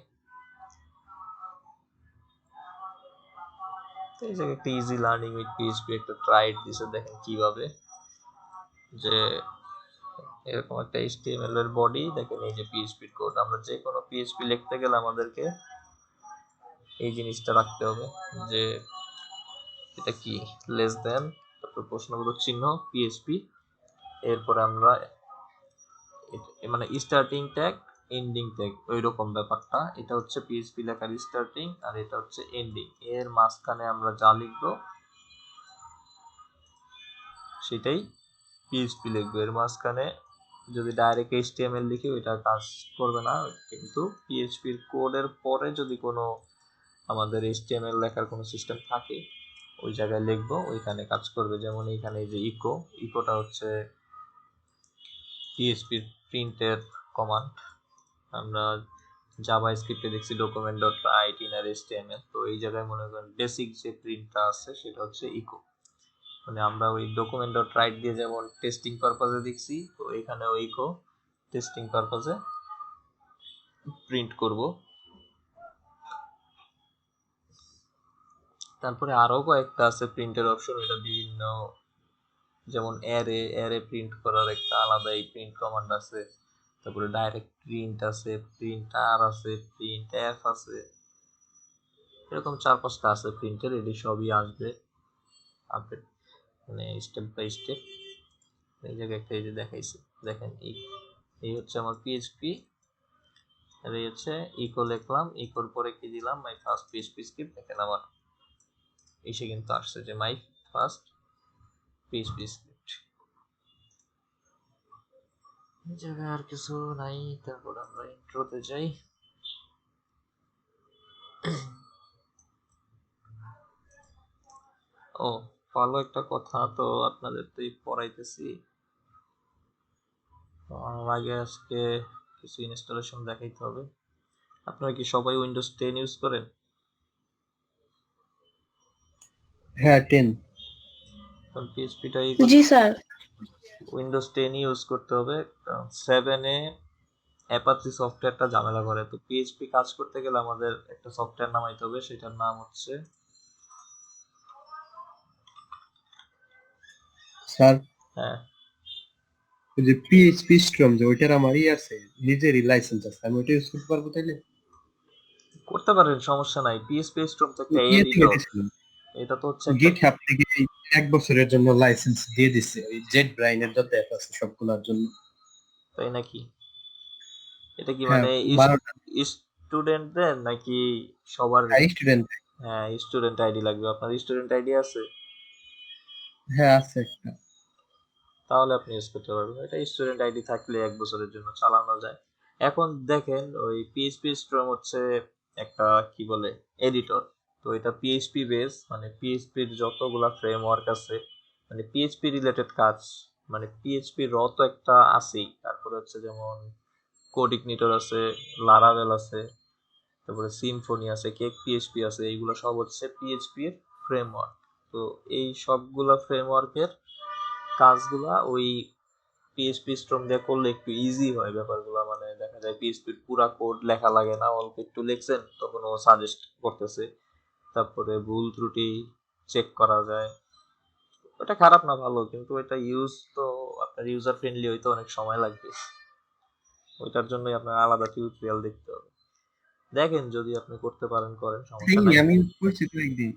তো এই জায়গায় একটা ইজি লার্নিং উইথ PHP একটা ট্রাইড দিছে, দেখেন কিভাবে, যে এরকম একটা HTML এর বডি, দেখেন এই যে PHP কোড। আমরা যে কোনো PHP লিখতে গেলে আমাদেরকে এই জিনিসটা রাখতে হবে, যে এটা কি, লেস দেন, তারপর প্রশ্নবোধক চিহ্ন PHP, এরপরে আমরা মানে স্টার্টিং ট্যাগ, এন্ডিং ট্যাগ, ওই রকম ব্যাপারটা। এটা হচ্ছে পিএইচপি লেখার স্টার্টিং, আর এটা হচ্ছে এন্ডিং। এর মাঝখানে আমরা যা লিখবো সেটাই পিএইচপি লিখবো। এর মাঝখানে যদি ডাইরেক্ট এইচটিএমএল লিখি ওইটা কাজ করবে না, কিন্তু পিএইচপির কোডের পরে যদি কোনো আমাদের এইচটিএমএল লেখার কোনো সিস্টেম থাকে ওই জায়গায় লিখবো, ওইখানে কাজ করবে। যেমন এইখানে এই যে ইকোটা হচ্ছে পিএইচপির প্রিন্টের কমান্ড। আমরা জাভা স্ক্রিপ্টে দেখছি document dot right inner HTML. তো এই জায়গায় মনে করেন বেসিক যে প্রিন্টটা আছে সেটা হচ্ছে ইকো, মানে আমরা ওই ডকুমেন্ট ডট রাইট দিয়ে যেমন টেস্টিং পারপাজে দেখছি, তো এখানে ওই ইকো টেস্টিং পারপাজে প্রিন্ট করব। তারপরে আরো কয়েকটা আছে প্রিন্টের অপশন, এটা বিভিন্ন, যেমন অ্যারে প্রিন্ট করার একটা আলাদা প্রিন্ট কমান্ড আছে, তারপরে ডাইরেক্ট প্রিন্ট আছে, প্রিন্ট আর আছে, প্রিন্ট এফ আছে, এরকম 4-5টা আছে প্রিন্টের। এটি সবই আসবে আপডেট, মানে স্টেপ বাই স্টেপ। এই জায়গায় একটা এই যে দেখাইছে, দেখেন এই হচ্ছে আমার পিএইচপি, আর এই হচ্ছে ইকো লিখলাম, ইকোর পরে কি দিলাম, মাই ফার্স্ট পিএইচপি স্ক্রিপ্ট। দেখেন আমার এসে কিন্তু আসছে যে মাই ফার্স্ট পিএইচপি স্ক্রিপ্ট। এই জায়গায় আর কিছু নাই। তারপর আমরা ইন্ট্রোতে যাই। ও ভালো একটা কথা, তো আপনাদের তো পড়াইতেছি, আমার আগে আজকে কিছু ইনস্টলেশন দেখাইতে হবে। আপনারা কি সবাই উইন্ডোজ 10 ইউজ করেন? হ্যাঁ 10। কারণ পিএইচপিটাই জি স্যার। উইন্ডোজ 10 ইউজ করতে হবে, কারণ 7-এ অ্যাপাচি সফটওয়্যারটা ঝামেলা করে। তো পিএইচপি কাজ করতে গেলে আমাদের একটা সফটওয়্যার নামাইতে হবে, সেটার নাম হচ্ছে স্যার হ্যাঁ ওই যে পিএইচপি স্ট্রম, যে ওইটার আমারই আছে, নিজেরই লাইসেন্স আছে, আমি ওইটা ইউজ করতে পারবো তাইলে? করতে পারেন, সমস্যা নাই। পিএইচপি স্ট্রম তো একটা ইয়ে থেকে এডিটর, দিয়েছিলাম, এটা তো হচ্ছে একটা, গিট হাব থেকে 1 বছরের জন্য লাইসেন্স দিয়ে দিচ্ছে ওই জেট ব্রাইনের যত অ্যাপ আছে সবগুলোর জন্য। তাই নাকি? এটা কি হ্যাঁ মানে 12টা। স্টুডেন্টদের নাকি সবার? স্টুডেন্ট। হ্যাঁ, স্টুডেন্ট আইডি লাগবে। আপনার স্টুডেন্ট আইডি আছে? হ্যাঁ আছে একটা। তাহলে আপনি ইউজ করতে পারবেন। এটা স্টুডেন্ট আইডি থাকলে 1 বছরের জন্য চালানো যায়। এখন দেখেন ওই পিএইচপি স্ট্রম হচ্ছে একটা কি বলে এডিটর। তো এটা পিএইচপি বেস, মানে পিএইচপির যতগুলা ফ্রেমওয়ার্ক আছে, মানে পিএইচপি রিলেটেড কাজ, মানে পিএইচপি র তো একটা আছেই, তারপরে হচ্ছে যেমন কোডিগনিটর আছে, লারাভেল আছে, তারপরে সিম্ফনি আছে, কেক পিএইচপি আছে, এইগুলো সব হচ্ছে পিএইচপির ফ্রেমওয়ার্ক। তো এই সবগুলা ফ্রেমওয়ার্কের কাজগুলা ওই পিএইচপি স্ট্রম দিয়ে করলে একটু ইজি হয় ব্যাপারগুলো, মানে দেখা যায় পিএইচপির পুরা কোড লেখা লাগে না, অল্প একটু লিখছেন তখন ও সাজেস্ট করতেছে, তারপরে ভুল ত্রুটি চেক করা যায়। ওটা খারাপ না, ভালো, কিন্তু এটা ইউজ তো আপনার ইউজার ফ্রেন্ডলি হইতে অনেক সময় লাগবে। ওইটার জন্যই আপনার আলাদা টিউটোরিয়াল দেখতে হবে। দেখেন যদি আপনি করতে পারেন করেন, সমস্যা নাই। আমি করছি তো একদিন,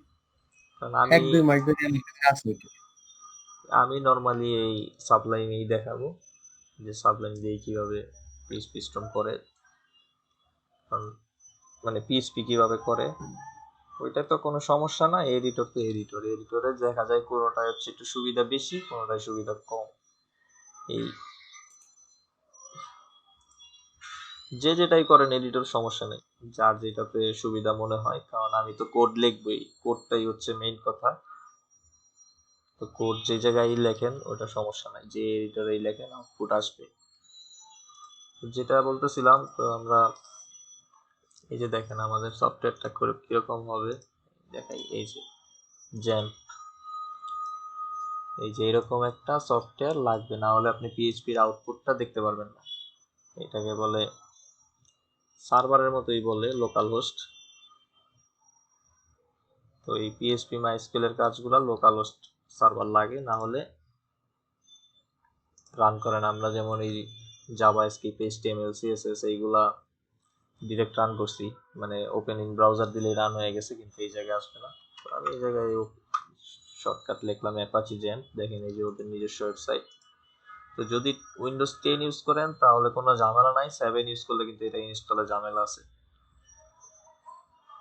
কারণ আমি 1-2 মাস ধরে আমার কাছে আছে ওইটা। আমি নর্মালি এই সাবলাইমেই দেখাবো যে সাবলাইম দিয়ে কিভাবে পিএইচপি স্ট্রম করে, কারণ মানে পিএইচপি কিভাবে করে ওইটা তো কোনো সমস্যা না। এডিটর তো এডিটরে দেখা যায় কোনোটাই হচ্ছে একটু সুবিধা বেশি, কোনোটাই সুবিধা কম। এই যে যেটাই করেন এডিটর সমস্যা নেই, যার যেটাতে সুবিধা মনে হয়, কারণ আমি তো কোড লিখবই, কোডটাই হচ্ছে মেইন কথা। তো কোড যে জায়গায় লেখেন ওটা সমস্যা নাই, যে এডিটরেই লেখেন আউটপুট আসবে। যেটা বলতেছিলাম, তো আমরা এই যে দেখেন আমাদের সফটওয়্যারটা করে কিরকম হবে দেখাই। এই যে জ্যাম্প, এই যে এরকম একটা সফটওয়্যার লাগবে, না হলে আপনি পিএইচপির আউটপুটটা দেখতে পারবেন না। এটাকে বলে সার্ভারের মতোই বলে লোকাল হোস্ট। তো এই পিএইচপি মাইস্কুয়েলের কাজগুলো লোকাল হোস্ট সার্ভার লাগে, না হলে রান করে না। আমরা যেমন এই জাভা স্ক্রিপ্ট, এইচটিএমএল, সিএসএস এইগুলা ডিরেক্ট রান করছি, মানে ওপেন ইন ব্রাউজার দিলেই রান হয়ে গেছে, কিন্তু এই জায়গায় আসবে না। তো আমি এই জায়গায় শর্টকাট লিখলাম অ্যাপাচি জ্যাম্প। দেখেন এই যে ওদের নিজস্ব ওয়েবসাইট। তো যদি উইন্ডোজ 10 ইউজ করেন তাহলে কোনো ঝামেলা নাই, 7 ইউজ করলে কিন্তু এটা ইনস্টলে ঝামেলা আছে।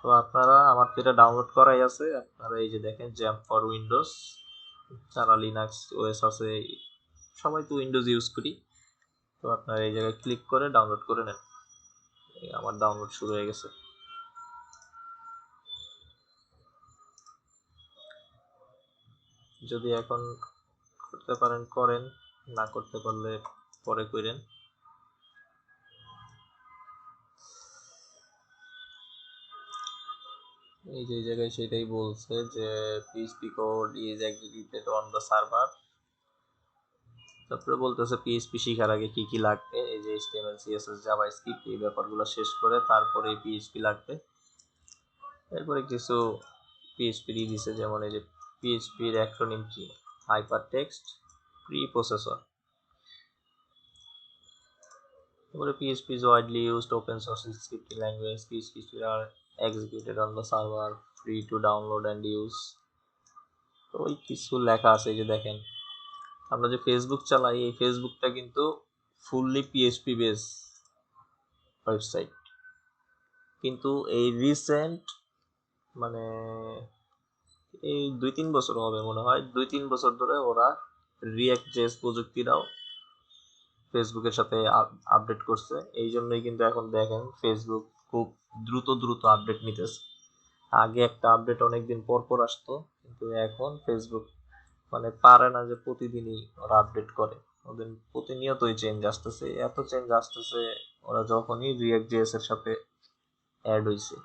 তো আপনারা, আমার তো এটা ডাউনলোড করাই আছে, আপনারা এই যে দেখেন জ্যাম্প ফর উইন্ডোজ, যারা লিনাক্স ওএস আছে, সবাই তো উইন্ডোজ ইউজ করি, তো আপনারা এই জায়গায় ক্লিক করে ডাউনলোড করে নেন। আমার ডাউনলোড শুরু হয়ে গেছে। যদি এখন করতে পারেন করেন, না করতে পারলে পরে করেন। এই যে জায়গায় সেটাই বলছে যে PHP code is executed on the server. তারপরে বলতেছে পিএইচপি শিখার আগে কি কি লাগবে, এই যে এইচটিএমএল সিএসএস জাভাস্ক্রিপ্ট এই ব্যাপারগুলো শেষ করে তারপরে পিএইচপি লাগবে। এরপরে কিছু পিএইচপি দিছে, যেমন এই যে পিএইচপির অ্যাক্রোনিম কি, হাইপারটেক্সট প্রি প্রসেসর। তারপরে PHP is widely used open source scripting language. PHP are executed on the server, free to download and use. তো ওই কিছু লেখা আছে, এই যে দেখেন আমরা যে ফেসবুক চালাই, এই ফেসবুকটা কিন্তু ফুললি PHP বেস ওয়েবসাইট, কিন্তু এই রিসেন্ট মানে এই 2-3 বছর হবে মনে হয়, 2-3 বছর ধরে ওরা রিঅ্যাক্ট জেএস প্রযুক্তিটাও ফেসবুকের সাথে আপডেট করছে। এই জন্যই কিন্তু এখন দেখেন ফেসবুক খুব দ্রুত আপডেট নিতেছে। আগে একটা আপডেট অনেকদিন পর পর আসতো, কিন্তু এখন ফেসবুক মানে পারে না যে প্রতিদিনই ওরা আপডেট করে, ওদের প্রতিনিয়তই চেঞ্জ আসতেছে, এত চেঞ্জ আসতেছে। ওরা যখনই রিঅ্যাক্ট জেএস এর সাথে অ্যাড হয়েছে,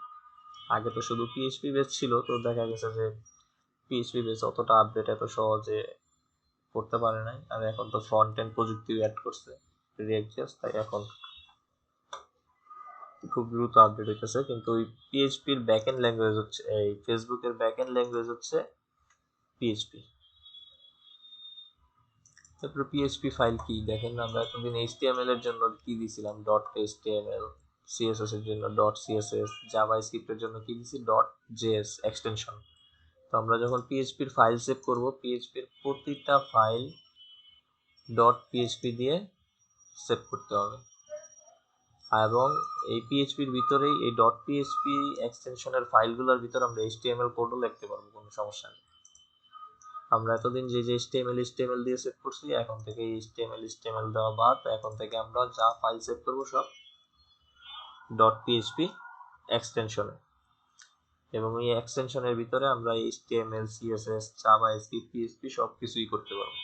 আগে তো শুধু পিএইচপি বেস ছিল, তো দেখা গেছে যে পিএইচপি বেস অতটা আপডেট এত সহজে করতে পারে নাই। আর এখন তো ফ্রন্ট এন্ড প্রযুক্তি অ্যাড করছে রিঅ্যাক্ট জেএস, তাই এখন খুব দ্রুত আপডেট হইতেছে। কিন্তু ওই পিএইচপির ব্যাকএন্ড ল্যাঙ্গুয়েজ হচ্ছে, এই ফেসবুকের ব্যাকএন্ড ল্যাঙ্গুয়েজ হচ্ছে পিএইচপি। তারপরে পিএইচপি ফাইল কি দেখেন, আমরা এতদিন এইচটিএমএল এর জন্য কি দিছিলাম, ডট এইচটিএমএল, সিএসএস এর জন্য ডট সিএসএস, জাভাস্ক্রিপ্টের জন্য কি দিছি, ডট জেএস এক্সটেনশন। তো আমরা যখন পিএইচপির ফাইল সেভ করব, পিএইচপির প্রতিটা ফাইল ডট পিএইচপি দিয়ে সেভ করতে হবে, এবং এই পিএইচপির ভিতরেই এই ডট পিএইচপি এক্সটেনশনের ফাইলগুলোর ভিতরে আমরা এইচটিএমএল কোডও লিখতে পারবো, কোনো সমস্যা নেই। আমরা এতদিন যে এইচটিএমএল দিয়ে সেভ করছি, এখন থেকে এইচটিএমএল দেওয়া বাদ, এখন থেকে আমরা যা ফাইল সেভ করবো সব ডট পিএইচপি এক্সটেনশনে, এবং এই এক্সটেনশনের ভিতরে আমরা এইচটিএমএল সিএসএস জাভাস্ক্রিপ্ট পিএইচপি সব কিছুই করতে পারবো।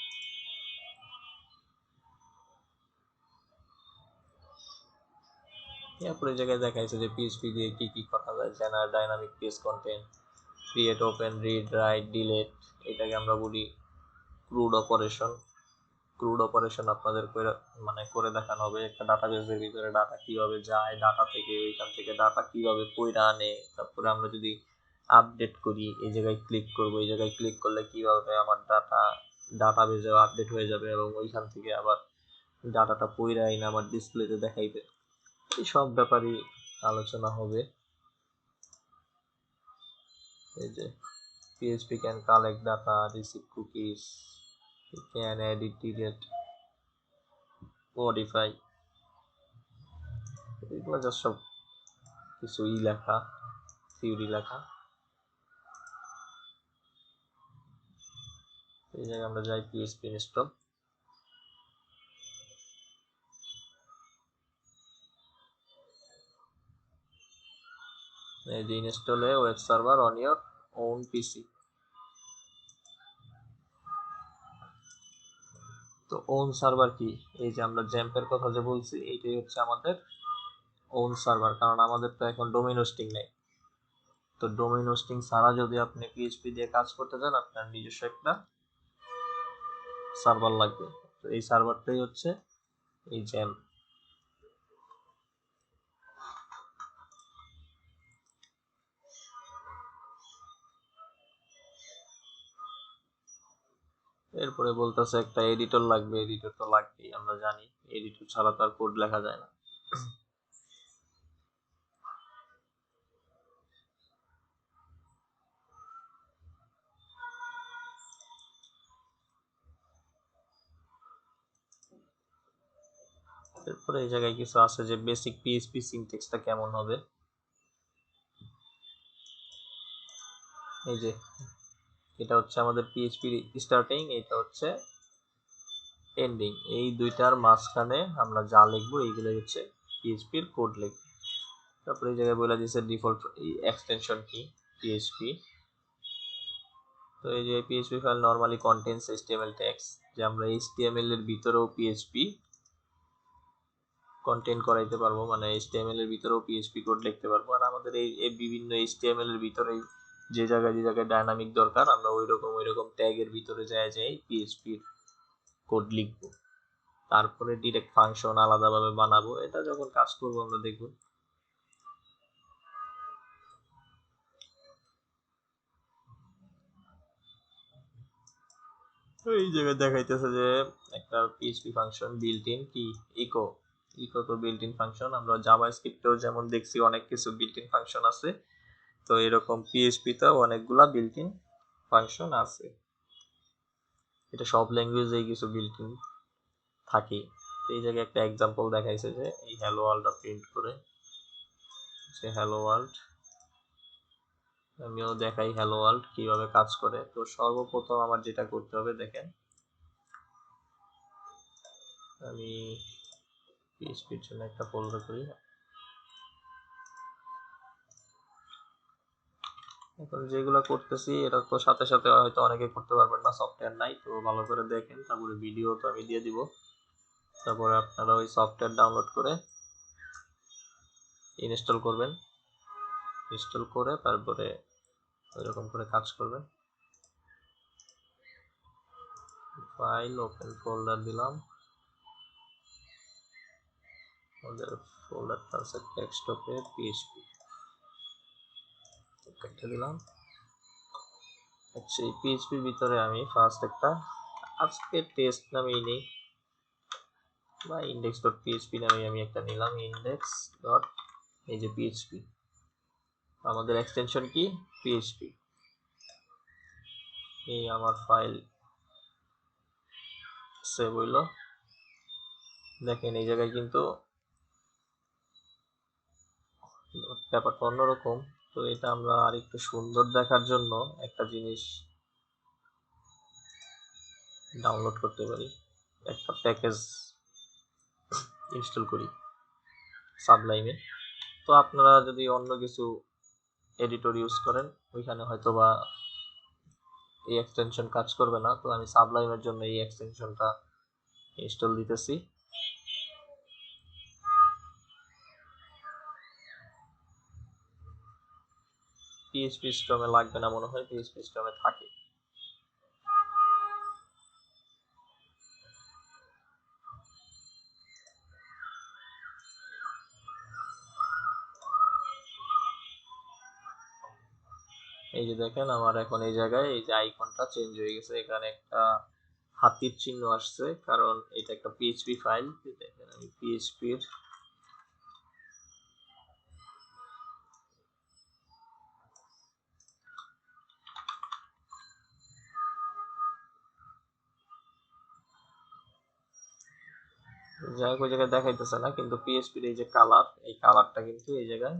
এরপরে এই জায়গায় দেখাইছে যে পিএইচপি দিয়ে কি কি করা যায়, generate dynamic page content, create, open, read, right, delete, এটাকে আমরা বলি ক্রুড অপারেশন। ক্রুড অপারেশন আপনাদের করে দেখানো হবে, একটা ডাটাবেসের ভিতরে ডাটা কিভাবে যায়, ডাটা থেকে ওইখান থেকে ডাটা কিভাবে কইরা আনে। তারপরে আমরা যদি আপডেট করি, এই জায়গায় ক্লিক করব, এই জায়গায় ক্লিক করলে কিভাবে আমার ডাটাবেসে আপডেট হয়ে যাবে, এবং ওইখান থেকে আবার ডাটাটা কইরা এনে আমার ডিসপ্লেতে দেখাইবে। এই সব ব্যাপারই আলোচনা হবে। এই যে PHP can collect data, receive cookies, it can edit, delete, modify, এগুলো জাস্ট সব কিছু লেখা, থিওরি লেখা। এই জায়গায় আমরা যাই PHP ইনস্টল। এই যে install a web server on your own PC. তো ওন সার্ভার কি, এই যে আমরা জ্যাম্পের কথা যে বলছি, এইটাই হচ্ছে আমাদের ওন সার্ভার, কারণ আমাদের তো এখন ডোমেইন হোস্টিং নেই। তো ডোমেইন হোস্টিং ছাড়া যদি আপনি পিএইচপি দিয়ে কাজ করতে চান, আপনার নিজস্ব একটা সার্ভার লাগবে। তো এই সার্ভারটাই হচ্ছে এই জ্যাম্প। এরপরে বলতেছে একটা এডিটর লাগবে, এডিটর তো লাগবেই, আমরা জানি এডিটর ছাড়া তো আর কোড লেখা যায় না। এরপরে এই জায়গায় কিছু আছে যে বেসিক পিএইচপি সিনট্যাক্সটা কেমন হবে। এই যে এটা হচ্ছে আমাদের পিএইচপি স্টার্টিং, এটা হচ্ছে এন্ডিং, এই দুইটার মাঝখানে আমরা যা লিখবো এইগুলো হচ্ছে পিএইচপির কোড লিখব। তারপরে এই জায়গায় বলে দিয়েছে ডিফল্ট এক্সটেনশন কি, পিএইচপি। তো এই যে PHP file normally contains HTML tags, যে আমরা এইচটিএমএল এর ভিতরেও পিএইচপি কন্টেন্ট করাইতে পারবো, মানে HTML এর ভিতরেও PHP কোড লিখতে পারবো। আর আমাদের এই বিভিন্ন HTML এর ভিতরেই যে জায়গায় ডাইনামিক দরকার আমরা ওইরকম ট্যাগের ভিতরে যাই PHP কোড লিখবো, তারপরে ডিরেক্ট ফাংশন আলাদাভাবে বানাবো। এটা যখন কাজ করবো আমরা দেখবো। তো এই জায়গায় দেখাইতেছে যে একটা PHP ফাংশন বিল্ট ইন কি ইকো ইকো তো বিল্ট ইন ফাংশন। আমরা জাভাস্ক্রিপ্টেও যেমন দেখছি অনেক কিছু বিল্ট ইন ফাংশন আছে, তো এরকম PHP তেও অনেকগুলা বিল্ট ইন ফাংশন আছে। এটা সব ল্যাঙ্গুয়েজেই কিছু বিল্ট ইন থাকে। এই জায়গায় একটা এক্সাম্পল দেখাইছে যে এই হ্যালো ওয়ার্ল্ডটা প্রিন্ট করে, যে হ্যালো ওয়ার্ল্ড, আমিও দেখাই হ্যালো ওয়ার্ল্ড কিভাবে কাজ করে। তো সর্বপ্রথম আমার যেটা করতে হবে দেখেন, আমি PHPর জন্য একটা ফোল্ডার করি। এখন যেগুলো করতেছি এটা তো সাথে সাথে হয়তো অনেকে করতে পারবেন না, সফটওয়্যার নাই, তো ভালো করে দেখেন। তারপরে ভিডিও তো আমি দিয়ে দিব, তারপরে আপনারা ওই সফটওয়্যার ডাউনলোড করে ইনস্টল করবেন। ইনস্টল করে তারপরে এরকম করে কাজ করবেন। ফাইল ওপেন ফোল্ডার দিলাম, আমাদের ফোল্ডারটা আছে ডেস্কটপে PHP, একটা দিলাম। আচ্ছা, এই PHPর ভিতরে আমি ফার্স্ট একটা আজকে টেস্ট নামিয়ে নিই, বা index.php নামে আমি একটা নিলাম, index ডট এই যে PHP, আমাদের এক্সটেনশন কি PHP। এই আমার ফাইল সেভ হইল। দেখেন এই জায়গায় কিন্তু ব্যাপারটা অন্যরকম। তো এটা আমরা আরেকটু সুন্দর দেখার জন্য একটা জিনিস ডাউনলোড করতে পারি, একটা প্যাকেজ ইনস্টল করি সাবলাইমে। তো আপনারা যদি অন্য কিছু এডিটর ইউজ করেন ওইখানে হয়তো বা এই এক্সটেনশন কাজ করবে না। তো আমি সাবলাইমের জন্য এই এক্সটেনশনটা ইনস্টল দিতেছি। PHP স্ট্রমে লাগবে না মনে হয়, PHP স্ট্রমে থাকে। এই যে দেখেন আমার এখন এই জায়গায় এই যে আইকনটা চেঞ্জ হয়ে গেছে, এখানে একটা হাতির চিহ্ন আসছে, কারণ এটা একটা PHP ফাইল। দেখেন আমি PHPর যাই হোক ওই জায়গায় দেখাইতেছে না, কিন্তু PHPর এই যে কালার, এই কালারটা কিন্তু এই জায়গায়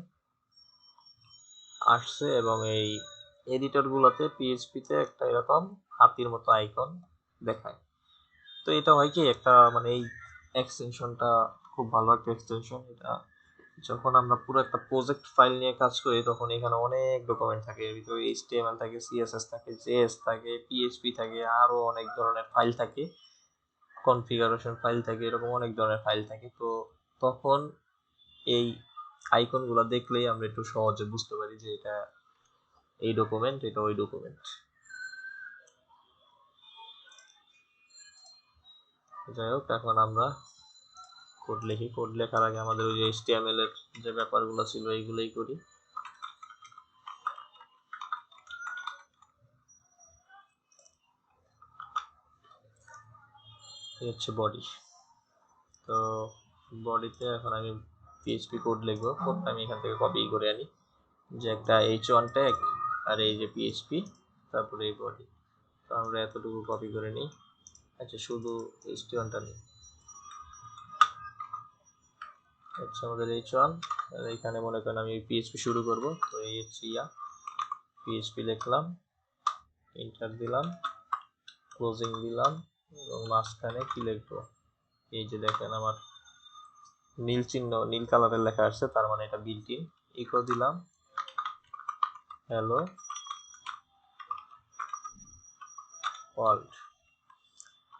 আসছে। এবং এই এডিটর গুলোতে PHPতে একটা এরকম হাতির মতো আইকন দেখায়। তো এটা হয় কি একটা মানে এই এক্সটেনশনটা খুব ভালো একটা এক্সটেনশন। এটা যখন আমরা পুরো একটা প্রজেক্ট ফাইল নিয়ে কাজ করি তখন এখানে অনেক ডকুমেন্ট থাকে, এর ভিতরে HTML থাকে, CSS থাকে, JS থাকে, PHP থাকে, আরো অনেক ধরনের ফাইল থাকে, কনফিগারেশন ফাইল থাকে, এরকম অনেক ধরনের ফাইল থাকে। তো তখন এই আইকনগুলো দেখলেই আমরা একটু সহজে বুঝতে পারি যে এটা এই ডকুমেন্ট, এটা ওই ডকুমেন্ট। যাই হোক এখন আমরা কোড লিখি। কোড লেখার আগে আমাদের ওই যে HTML এর যে ব্যাপারগুলো ছিল এইগুলোই করি। এই হচ্ছে বডি। তো বডিতে এখন আমি PHP কোড লিখবো। কোডটা আমি এখান থেকে কপি করে আনি, যে একটা h1 ট্যাগ আর এই যে PHP, তারপরে এই বডি। তো আমরা এতটুকু কপি করে নিই। আচ্ছা শুধু h1টা নিই। আচ্ছা আমাদের h1, আর এখানে মনে করেন আমি PHP শুরু করব। তো এই হচ্ছে PHP লিখলাম, এন্টার দিলাম, ক্লোজিং দিলাম, এবং মাঝখানে কি লিখবো, এই যে দেখেন আমার নীল চিহ্ন, নীল কালারের লেখা আসছে, তার মানে এটা বিল্ট ইন। ইকো দিলাম হ্যালো ওয়ার্ল্ড,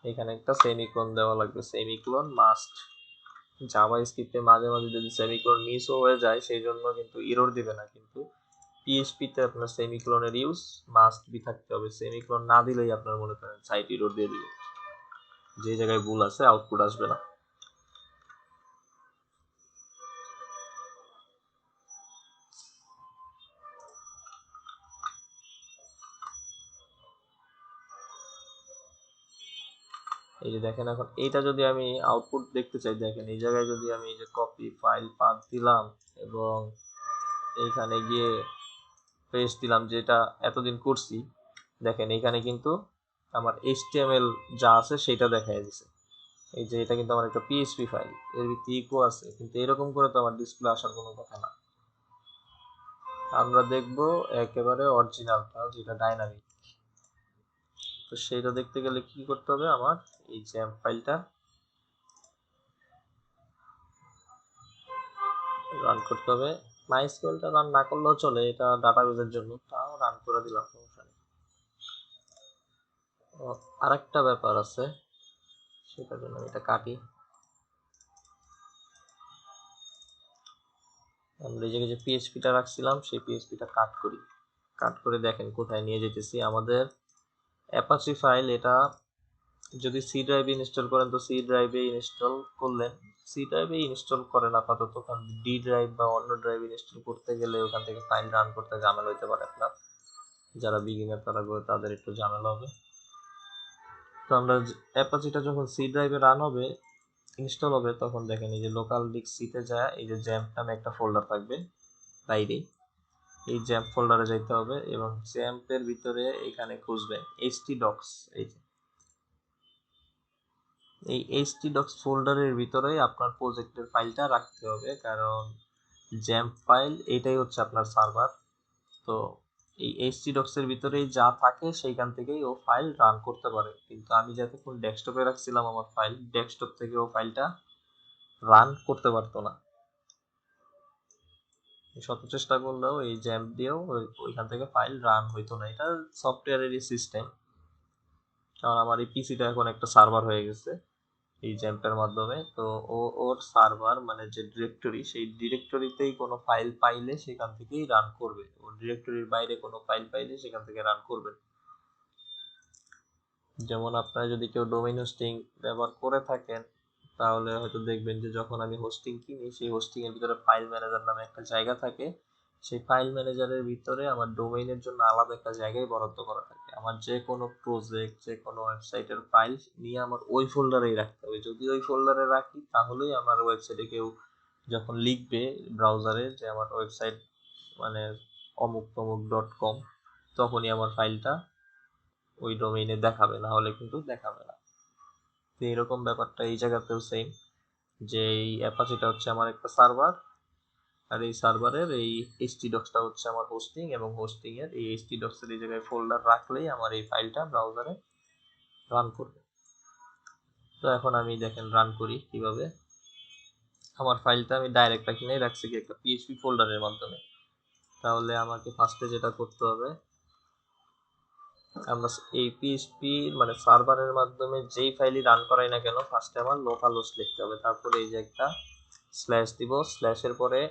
এখানে একটা সেমিকোলন দেওয়া লাগবে, সেমিকোলন মাস্ট। জাভা স্ক্রিপ্টে মাঝে মাঝে যদি সেমিকোলন মিসও হয়ে যায় সেই জন্য কিন্তু এরর দিবে না, কিন্তু পিএইচপিতে আপনার সেমিকোলনের ইউজ মাস্ট বি থাকতে হবে। সেমিকোলন না দিলেই আপনার মনে করেন সাইট এরর দিয়ে দিবে, যে জায়গায় ভুল আছে আউটপুট আসবে না। এই যে দেখেন এখন এইটা যদি আমি আউটপুট দেখতে চাই, দেখেন এই জায়গায় যদি আমি এই যে কপি ফাইল পাথ দিলাম এবং এইখানে গিয়ে পেস্ট দিলাম যেটা এতদিন করছি, দেখেন এইখানে কিন্তু আমার HTML যা আছে সেটা দেখাই দিছে। এই যে এটা কিন্তু আমার একটা পিএইচপি ফাইল, এর ভিতরে ইকো আছে, কিন্তু এরকম করে তো আমার ডিসপ্লে আসার কোনো কথা না। আমরা দেখব একেবারে অরিজিনালটা যেটা ডাইনামিক। তো সেইটা দেখতে গেলে কি করতে হবে, আমার এই জ্যাম্প ফাইলটা রান করতে হবে। মাইস্কুয়েলটা রান না করলেও চলে, এটা ডাটাবেজের জন্য, তাও রান করে দিলাম, সমস্যা নেই। আরেকটা ব্যাপার আছে, সেটার জন্য এটা কাটি। আমরা এই জায়গায় যে পিএইচপিটা রাখছিলাম সেই পিএইচপিটা কাট করি। কাট করে দেখেন কোথায় নিয়ে যেতেছি। আমাদের অ্যাপাচি ফাইল, এটা যদি সি ড্রাইভে ইনস্টল করেন তো সি ড্রাইভে ইনস্টল করলেন, সি ড্রাইভে ইনস্টল করেন আপাতত, কারণ ডি ড্রাইভ বা অন্য ড্রাইভ ইনস্টল করতে গেলে ওখান থেকে ফাইল রান করতে ঝামেলা হতে পারে আপনার, যারা বিগিনার তারা তাদের একটু ঝামেলা হবে। তো আমরা অ্যাপাচিটা যখন সি ড্রাইভে রান হবে, ইনস্টল হবে, তখন দেখেন এই যে লোকাল ডিস্ক সিতে যায়, এই যে জ্যাম্প নামে একটা ফোল্ডার থাকবে বাইরে, এই জ্যাম্প ফোল্ডারে যাইতে হবে এবং জ্যাম্পের ভিতরে এখানে খুঁজবেন htdocs। এই htdocs ফোল্ডারের ভিতরে আপনার প্রজেক্টের ফাইলটা রাখতে হবে, কারণ জ্যাম্প ফাইল এটাই হচ্ছে আপনার সার্ভার। তো এই htdocs এর ভিতরেই যা থাকে সেইখান থেকেই ও ফাইল রান করতে পারে, কিন্তু আমি যতক্ষণ ডেস্কটপে রাখছিলাম আমার ফাইল, ডেস্কটপ থেকে ও ফাইলটা রান করতে পারতো না। শত চেষ্টা করলেও এই জ্যাম্প দিয়েও ওইখান থেকে ফাইল রান হইতো না। এটা সফটওয়্যারেরই সিস্টেম, কারণ আমার এই পিসিটা এখন একটা সার্ভার হয়ে গেছে এই জ্যাম্পের মাধ্যমে। তো ওর সার্ভার মানে যে ডিরেক্টরি, সেই ডিরেক্টরিতেই কোনো ফাইল পাইলে সেখান থেকেই রান করবে, ওর ডিরেক্টরির বাইরে কোনো ফাইল পাইলে সেখান থেকে রান করবে। যেমন আপনারা যদি কেউ ডোমেইন হোস্টিং ব্যবহার করে থাকেন তাহলে হয়তো দেখবেন যে যখন আমি হোস্টিং কিনি সেই হোস্টিং এর ভিতরে ফাইল ম্যানেজার নামে একটা জায়গা থাকে, সেই ফাইল ম্যানেজারের ভিতরে আমার ডোমেইনের জন্য আলাদা একটা জায়গায় বরাদ্দ করা থাকে। আমার যে কোনো প্রজেক্ট, যে কোনো ওয়েবসাইটের ফাইল নিয়ে আমার ওই ফোল্ডারেই রাখতে হবে। যদি ওই ফোল্ডারে রাখি তাহলেই আমার ওয়েবসাইটে কেউ যখন লিখবে ব্রাউজারে যে আমার ওয়েবসাইট মানে অমুক তমুক .com, তখনই আমার ফাইলটা ওই ডোমেইনে দেখাবে, না হলে কিন্তু দেখাবে না। তো এরকম ব্যাপারটা এই জায়গাতেও সেম, যে এই অ্যাপাচিটা হচ্ছে আমার একটা সার্ভার, আর এই সার্ভারের এই htdocsটা হচ্ছে আমার হোস্টিং, এবং হোস্টিং এর এই htdocs এর এই জায়গায় ফোল্ডার রাখলেই আমার এই ফাইলটা ব্রাউজারে রান করবে। তো এখন আমি দেখেন রান করি কিভাবে। আমার ফাইলটা আমি ডাইরেক্ট এখানেই রাখছি কি একটা পিএইচপি ফোল্ডারের মাধ্যমে। তাহলে আমাকে ফার্স্টে যেটা করতে হবে, আমরা এই পিএইচপি মানে সার্ভারের মাধ্যমে যেই ফাইলই রান করাই না কেন ফার্স্টে আমার লোকাল হোস্ট লিখতে হবে, তারপরে এই যে একটা স্ল্যাশ দিব, স্ল্যাশের পরে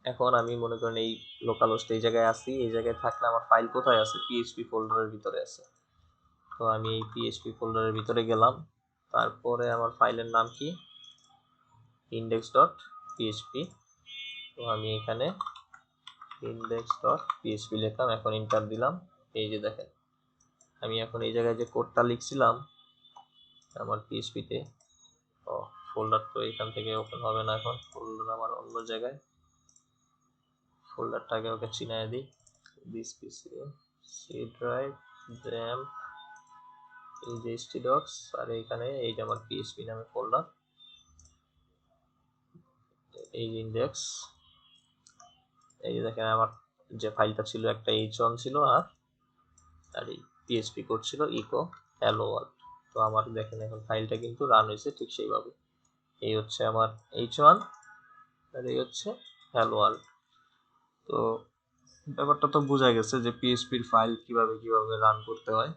এখন আমি মনে করেন এই লোকাল হোস্ট এই জায়গায় আসি, এই জায়গায় থাকলে আমার ফাইল কোথায় আছে, পিএইচপি ফোল্ডারের ভিতরে আছে। তো আমি এই পিএইচপি ফোল্ডারের ভিতরে গেলাম, তারপরে আমার ফাইলের নাম কি index.php। তো আমি এখানে index.php লিখলাম, এখন এন্টার দিলাম। এই যে দেখেন আমি এখন এই জায়গায় যে কোডটা লিখছিলাম আমার পিএইচপিতে, ও ফোল্ডার তো এখান থেকে ওপেন হবে না, এখন ফোল্ডার আমার অন্য জায়গায়, ফোল্ডারটাকে ওকে চিনায় দিই, this PC C drive jump, এই যে htdocs, আর এইখানে এই যে আমার পিএইচপি নামে ফোল্ডার, এই যে ইন্ডেক্স। এই যে দেখেন আমার যে ফাইলটা ছিল একটা h1 ছিল, আর এই পিএইচপি কোড ছিল ইকো হ্যালো ওয়ার্ল্ড। তো আমার দেখেন এখন ফাইলটা কিন্তু রান হয়েছে ঠিক সেইভাবে। এই হচ্ছে আমার h1 আর এই হচ্ছে হ্যালো ওয়ার্ল্ড। তো ব্যাপারটা তো বোঝা গেছে যে পিএইচপির ফাইল কিভাবে কিভাবে রান করতে হয়।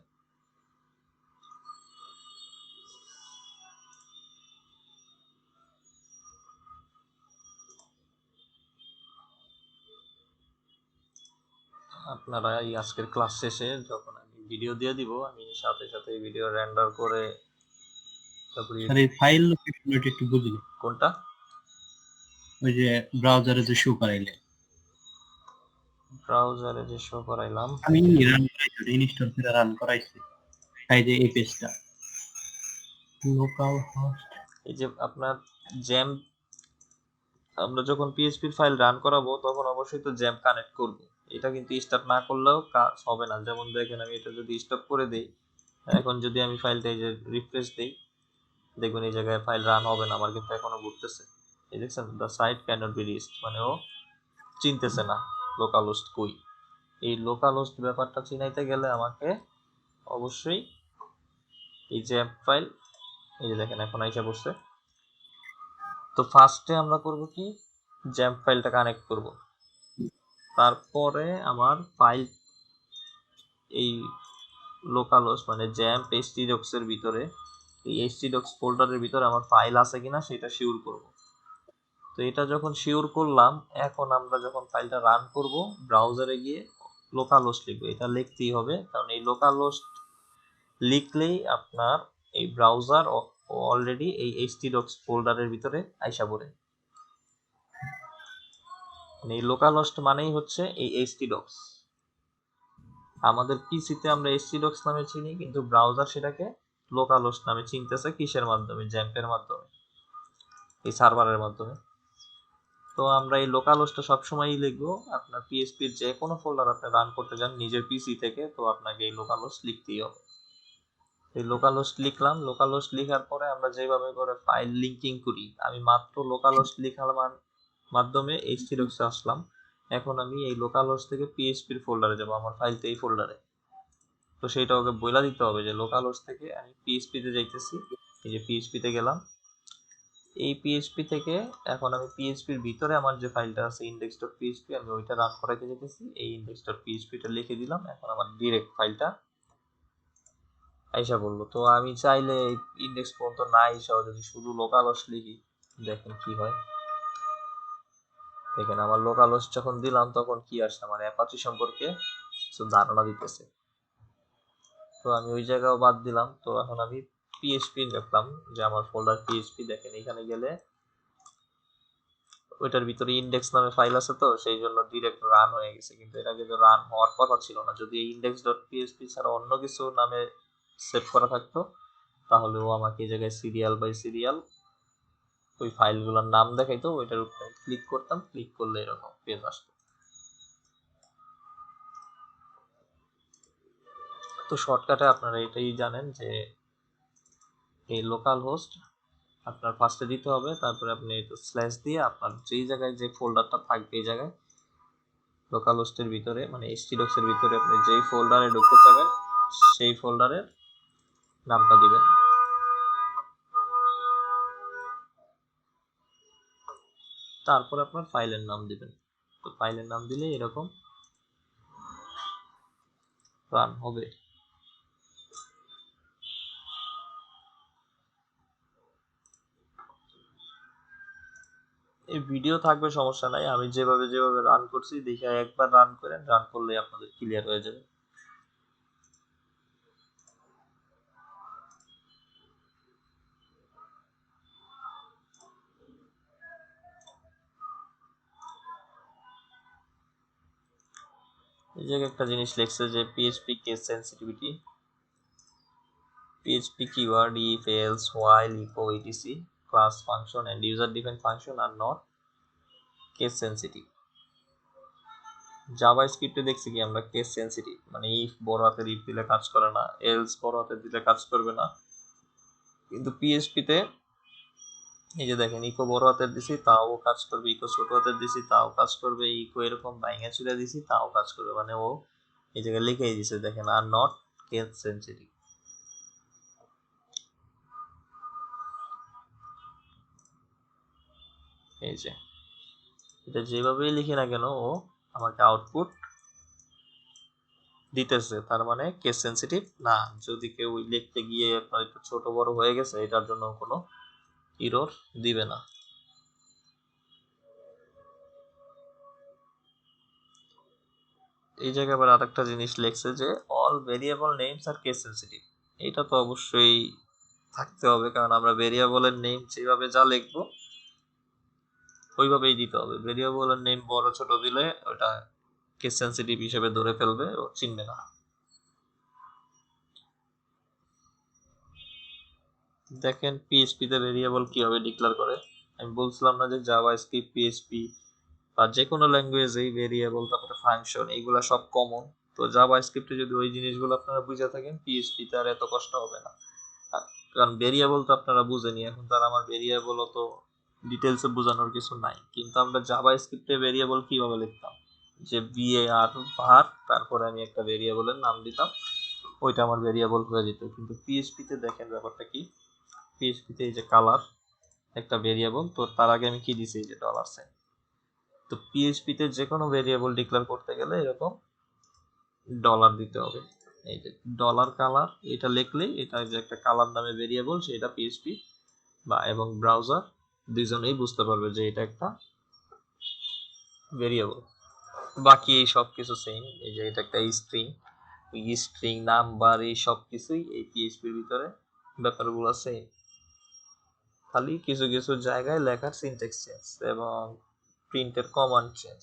আপনারা এই আজকের ক্লাস শেষে যখন আমি ভিডিও দিয়ে দিব, আমি সাথে সাথে ভিডিও রেন্ডার করে তারপরে স্যার এই ফাইল লোকেশনটা একটু বুঝিনি, কোনটা ওই যে ব্রাউজারে যে শো করাইলে ব্রাউজারে যে শো করাইলাম, আমি রান করাইছি, ইনস্টল করে রান করাইছি, এই যে এই পেজটা লোকাল হোস্ট। এই যে আপনার জ্যাম, আমরা যখন পিএইচপির ফাইল রান করাবো তখন অবশ্যই তো জ্যাম কানেক্ট করব। এটা কিন্তু স্টার্ট না করলেও কাজ হবে না। যেমন দেখেন আমি এটা যদি স্টপ করে দেই, এখন যদি আমি ফাইলটা এই যে রিফ্রেশ দেই, দেখবেন এই জায়গায় ফাইল রান হবে না, আমার কিন্তু এখনো ঘুরতেছে। এই দেখছেন, the site can not be reached, মানে ও চিনতেছে না লোকাল হোস্ট কই। এই লোকাল হোস্ট ব্যাপারটা চিনাইতে গেলে আমাকে অবশ্যই এই যে অ্যাপ ফাইল, এই যে দেখেন এখন আইসা পড়ছে। তো ফার্স্টে আমরা করব কি, জ্যাম্প ফাইলটা কানেক্ট করব, তারপরে আমার ফাইল এই লোকাল হোস্ট মানে জ্যাম্প এইচটিডক্স এর ভিতরে, এই এইচটিডক্স ফোল্ডারের ভিতরে আমার ফাইল আছে কিনা সেটা শিওর করব। তো এটা যখন শিওর করলাম, এখন আমরা যখন ফাইলটা রান করব ব্রাউজারে গিয়ে লোকাল হোস্ট লিখবো। এটা লিখতেই হবে, কারণ এই লোকাল হোস্ট লিখলেই আপনার এই ব্রাউজার অলরেডি এই এইচটিডক্স ফোল্ডারের ভিতরে আইসা পড়ে। মানে এই লোকাল হোস্ট মানেই হচ্ছে এই এইচটিডক্স। আমাদের পিসিতে আমরা এইচটিডক্স নামে চিনি, কিন্তু ব্রাউজার সেটাকে লোকাল হোস্ট নামে চিনতেছে। কিসের মাধ্যমে? জ্যাম্পের মাধ্যমে, এই সার্ভারের মাধ্যমে। তো আমরা এই লোকাল হোস্টটা সবসময়ই লিখবো। আপনার পিএইচপির যে কোনো ফোল্ডার আপনি রান করতে যান নিজের পিসি থেকে, তো আপনাকে এই লোকাল হোস্ট লিখতেই হবে। এই লোকাল হোস্ট লিখলাম। লোকাল হোস্ট লেখার পরে আমরা যেভাবে করে ফাইল লিঙ্কিং করি, আমি মাত্র লোকাল হোস্ট লেখার মাধ্যমে এইচটিডক্সে আসলাম। এখন আমি এই লোকাল হোস্ট থেকে পিএইচপির ফোল্ডারে যাব, আমার ফাইল তো এই ফোল্ডারে। তো সেইটা ওকে বলে দিতে হবে যে লোকাল হোস্ট থেকে আমি পিএইচপিতে যাইতেছি। এই যে পিএইচপিতে গেলাম, এই পিএইচপি থেকে এখন আমি পিএইচপির ভিতরে আমার যে ফাইলটা আছে index.php, আমি ওইটা রান করাইতে যেতেছি। এই index.php-টা লিখে দিলাম, এখন আমার ডিরেক্ট ফাইলটা আইসা বললো। তো আমি চাইলে ইন্ডেক্স পর্যন্ত না আইসাও যদি শুধু লোকাল হোস্ট লিখি, দেখেন কি হয়। দেখেন আমার লোকাল হোস্ট যখন দিলাম তখন কি আসছে, আমার অ্যাপাচি সম্পর্কে কিছু ধারণা দিতেছে। তো আমি ওই জায়গাও বাদ দিলাম। তো এখন আমি পিএইচপি লিখলাম যে আমার ফোল্ডার পিএইচপি। দেখেন এখানে গেলে ওইটার ভিতরে ইন্ডেক্স নামে ফাইল আছে, তো সেই জন্য ডিরেক্ট রান হয়ে গেছে, কিন্তু এটা কিন্তু রান হওয়ার কথা ছিল না। যদি এই index.php ছাড়া অন্য কিছু নামে সেভ করা থাকতো, তাহলে ও আমাকে এই জায়গায় সিরিয়াল বাই সিরিয়াল ওই ফাইলগুলোর নাম দেখাইতো। ওইটার উপরে ক্লিক করতাম, ক্লিক করলে এরকম পেজ আসতো। তো শর্টকাটে আপনারা এটাই জানেন যে এই লোকাল হোস্ট আপনার ফার্স্টে দিতে হবে, তারপরে আপনি এটা স্ল্যাশ দিয়ে আপনার যেই জায়গায় যে ফোল্ডারটা থাকবে এই জায়গায় লোকাল হোস্টের ভিতরে মানে htdocs এর ভিতরে আপনি যেই ফোল্ডারে ঢুকতে চাবেন সেই ফোল্ডারের নামটা দিবেন। তারপর আপনার ফাইলের নাম দিবেন। তো ফাইলের নাম দিলে এরকম রান হবে। এই ভিডিও থাকবে, সমস্যা নাই। আমি যেভাবে যেভাবে রান করছি দেখে একবার রান করেন, রান করলেই আপনাদের ক্লিয়ার হয়ে যাবে। এই জায়গায় একটা জিনিস লিখছে যে PHP case sensitivity, PHP keyword if else while echo etc class function and user defined function are not case sensitive। জাভা স্ক্রিপ্টে দেখছি কি আমরা কেস সেন্সিটিভ, মানে ইফ বড় হাতের ইফ দিলে কাজ করে না, এলস বড় হাতের দিলে কাজ করবে না। কিন্তু পিএইচপিতে এই যে দেখেন ইকো বড় হাতের দিছি তাও কাজ করবে, ইকো ছোট হাতের দিছি তাও কাজ করবে, ইকো এরকম ভাঙা চুরে দিছি তাও কাজ করবে। মানে ও এই জায়গায় লিখেই দিছে, দেখেন আর নট কেস সেন্সিটিভ। এই যে এটা যেভাবেই লিখি না কেন ও আমাকে আউটপুট দিতেছে, তার মানে কেস সেন্সিটিভ না। যদি কেউ লিখতে গিয়ে আপনার একটু ছোট বড় হয়ে গেছে, এটার জন্য কোনো ইরর দিবে না। এই জায়গায় আবার আরেকটা জিনিস লিখছে যে অল ভেরিয়েবল নেমস আর কেস সেনসিটিভ। এটা তো অবশ্যই থাকতে হবে, কারণ আমরা ভেরিয়েবলের নেম যেভাবে যা লিখবো ওইভাবেই দিতে হবে। ভেরিয়েবলের নেম বড় ছোট দিলে ওটা কেস সেনসিটিভ হিসেবে ধরে ফেলবে ও চিনবে না। দেখেন পিএইচপি তে ভেরিয়েবল কিভাবে ডিক্লেয়ার করে। আমি বলছিলাম না যে জাভাস্ক্রিপ্ট, পিএইচপি বা যে কোনো ল্যাঙ্গুয়েজেই ভেরিয়েবল তারপরে ফাংশন এইগুলা সব কমন। তো জাভাস্ক্রিপ্টে যদি ওই জিনিসগুলো আপনারা বুঝে থাকেন, পিএইচপি তে আর এত কষ্ট হবে না। কারণ ভেরিয়েবল তো আপনারা বুঝেনি, এখন তার আমার ভেরিয়েবল অত ডিটেলসে বোঝানোর কিছু নাই। কিন্তু আমরা জাভাস্ক্রিপ্টে ভেরিয়েবল কিভাবে লিখতাম, যে var var তারপরে আমি একটা ভেরিয়েবলের নাম দিতাম, ওইটা আমার ভেরিয়েবল হয়ে যেত। কিন্তু পিএইচপি তে দেখেন ব্যাপারটা কি, পিএইচপি তে এই যে কালার একটা ভেরিয়েবল, তো তার আগে আমি কি দিছি, এই যে ডলার সাইন। তো পিএইচপি তে যে কোনো ভেরিয়েবল ডিক্লেয়ার করতে গেলে এরকম ডলার দিতে হবে। এই যে ডলার কালার, এটা লিখলেই এটা যে একটা কালার নামে ভেরিয়েবল, সেটা পিএইচপি বা এবং ব্রাউজার দুইজনেই বুঝতে পারবে যে এটা একটা ভেরিয়েবল। বাকি এই সব কিছু সেম। এই যে এটা একটা স্ট্রিং, স্ট্রিং নাম্বার এই সব কিছুই এই পিএইচপির ভিতরে ব্যাপারগুলো সেম, খালি কিছু কিছু জায়গায় লেখার সিনট্যাক্স চেঞ্জ এবং প্রিন্টের কমান্ড চেঞ্জ,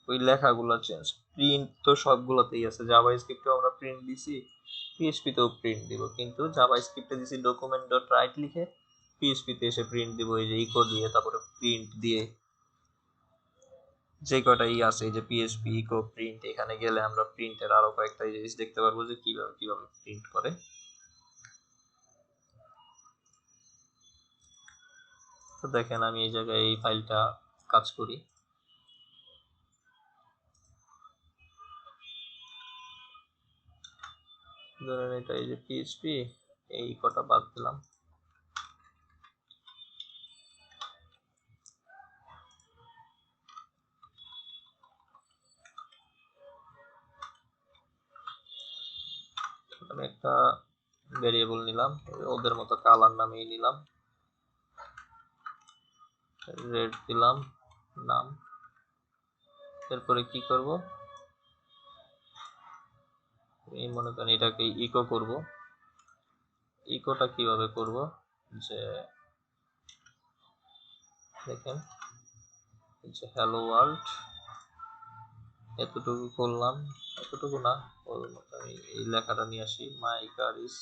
ওই লেখাগুলো চেঞ্জ। প্রিন্ট তো সবগুলোতেই আছে, জাভা স্ক্রিপ্টেও আমরা প্রিন্ট দিছি, পিএইচপিতেও প্রিন্ট দিব। কিন্তু জাভা স্ক্রিপ্টে দিছি ডকুমেন্ট ডট রাইট লিখে, পিএইচপিতে এসে প্রিন্ট দিব এই যে ইকো দিয়ে, তারপরে প্রিন্ট দিয়ে। যে কয়টা আছে, এই যে পিএইচপি ইকো প্রিন্ট, এখানে গেলে আমরা প্রিন্টের আরো কয়েকটা জিনিস দেখতে পারবো যে কিভাবে কিভাবে প্রিন্ট করে। তো দেখেন আমি এই জায়গায় এই ফাইলটা কাজ করি। ধরেন এটা এই যে পিএইচপি, এই কটা বাদ দিলাম। আমি একটা ভেরিয়েবল নিলাম, ওদের মতো কালার নামিয়ে নিলাম, রেড দিলাম নাম। এরপরে কি করব, এই মনে করেন এটাকে ইকো করব। ইকোটা কিভাবে করব, যে দেখেন এই যে হ্যালো ওয়ার্ল্ড, এতটুকু করলাম, এতটুকু না, ওর মতো আমি এই লেখাটা নিয়ে আসি, মাই car is,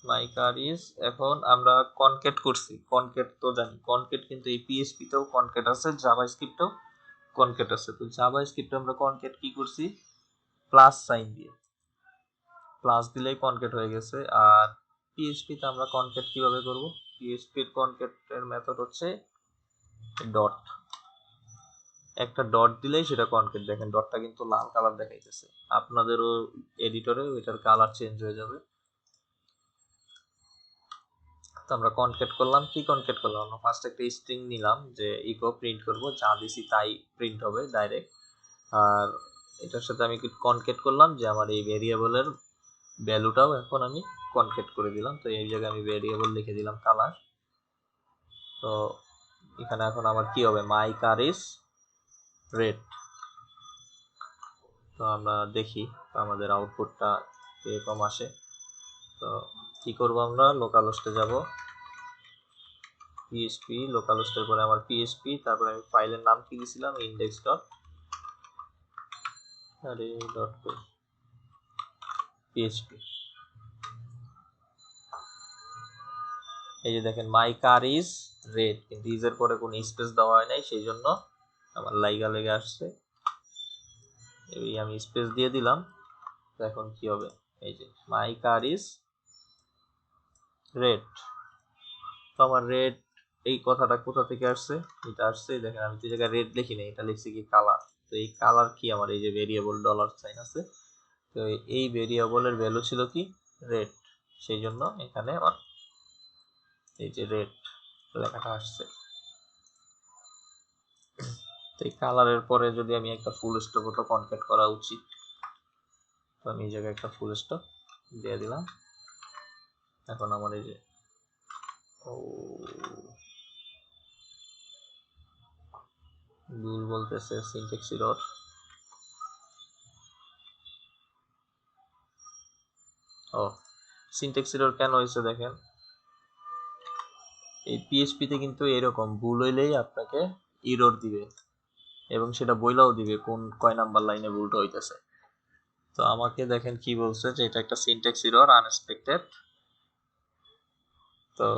my car is. এখন আমরা কনকেট করছি, কনকেট তো জানি, কনকেট কিন্তু এই পিএইচপি তেও কনকেট আছে, জাভাস্ক্রিপ্টেও কনকেট আছে। তো জাভাস্ক্রিপ্টে আমরা কনকেট কি করছি, প্লাস সাইন দিয়ে, প্লাস দিলেই কনকেট হয়ে গেছে। আর পিএইচপি তে আমরা কনকেট কিভাবে করব, পিএইচপি এর কনকেটের মেথড হচ্ছে ডট, একটা ডট দিলেই সেটা কনকেট। দেখেন ডটটা কিন্তু লাল কালার দেখাইতেছে, আপনাদেরও এডিটরে ওইটার কালার চেঞ্জ হয়ে যাবে। তো আমরা কনকেট করলাম, কি কনকেট করলাম, আমরা ফার্স্ট একটা স্ট্রিং নিলাম যে ইকো প্রিন্ট করব, যা দিছি তাই প্রিন্ট হবে ডাইরেক্ট। আর এটার সাথে আমি কনকেট করলাম যে আমার এই ভেরিয়েবলের ভ্যালুটাও এখন আমি কনকেট করে দিলাম। তো এই জায়গায় আমি ভেরিয়েবল লিখে দিলাম কালার। তো এখানে এখন আমার কি হবে, মাই কার ইজ রেড। তো আমরা দেখি আমাদের আউটপুটটা কিরকম আসে। তো কি করব, আমরা লোকাল হোস্টে যাব, পিএইচপি লোকাল হোস্টের পরে আমার পিএইচপি, তারপরে আমি ফাইলের নাম কি দিয়েছিলাম, ইন্ডেক্স ডট আরে ডট পিএইচপি। এই যে দেখেন মাই কার ইজ রেড, কিন্তু ইজের পরে কোনো স্পেস দেওয়া হয় নাই, সেই জন্য আমার লাইগা লেগে আসছে। এই আমি স্পেস দিয়ে দিলাম। তো এখন কি হবে, এই যে মাই কার ইজ রেড। তো আমার রেড এই কথাটা কোথা থেকে আসছে, এটা আসছে দেখেন, আমি তো জায়গায় রেড লিখি না, এটা লিখছি কি কালার। তো এই কালার কি, আমার এই যে ভেরিয়েবল ডলার সাইন আছে, তো এই ভেরিয়েবলের ভ্যালু ছিল কি রেড, সেই জন্য এখানে আমার এই যে রেড লেখাটা আসছে। তো এই কালারের পরে যদি আমি একটা ফুল স্টপ তো কনকেট করা উচিত, তো আমি এই জায়গায় একটা ফুল স্টপ দিয়ে দিলাম। এখন আমার এই যে ও ভুল বলতেছে সিনট্যাক্স এরর। ও সিনট্যাক্স এরর কেন হয়েছে দেখেন, এই পিএইচপিতে কিন্তু এরকম ভুল হইলেই আপনাকে এরর দিবে এবং সেটা বইলাও দিবে কোন কয় নাম্বার লাইনে ভুলটা হইতেছে। তো আমাকে দেখেন কি বলছে যে এটা একটা সিনট্যাক্স এরর আনএক্সপেক্টেড। তো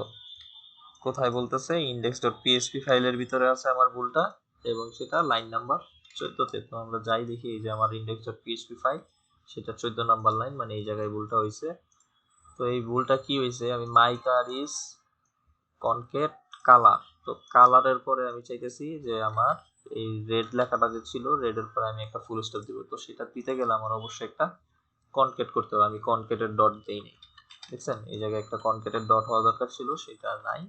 কোথায় বলতেছে index.php ফাইলের ভিতরে আছে আমার ভুলটা এবং সেটা লাইন নাম্বার 14তে। তো আমরা যাই দেখি, এই যে আমার index.php ফাইল, সেটা 14 নাম্বার লাইন, মানে এই জায়গায় ভুলটা হয়েছে। তো এই ভুলটা কি হয়েছে, আমি মাই কার ইজ কনকেট কালার, তো কালারের পরে আমি চাইতেছি যে আমার এই রেড লেখাটা যে ছিল, রেডের পরে আমি একটা ফুল স্টপ দিব। তো সেটা দিতে গেলে আমার অবশ্যই একটা কনকেট করতে হবে, আমি কনকেটের ডট দেই নাই। দেখছেন এই জায়গায় একটা কনকেটের ডট হওয়া দরকার ছিল, সেটা নাই,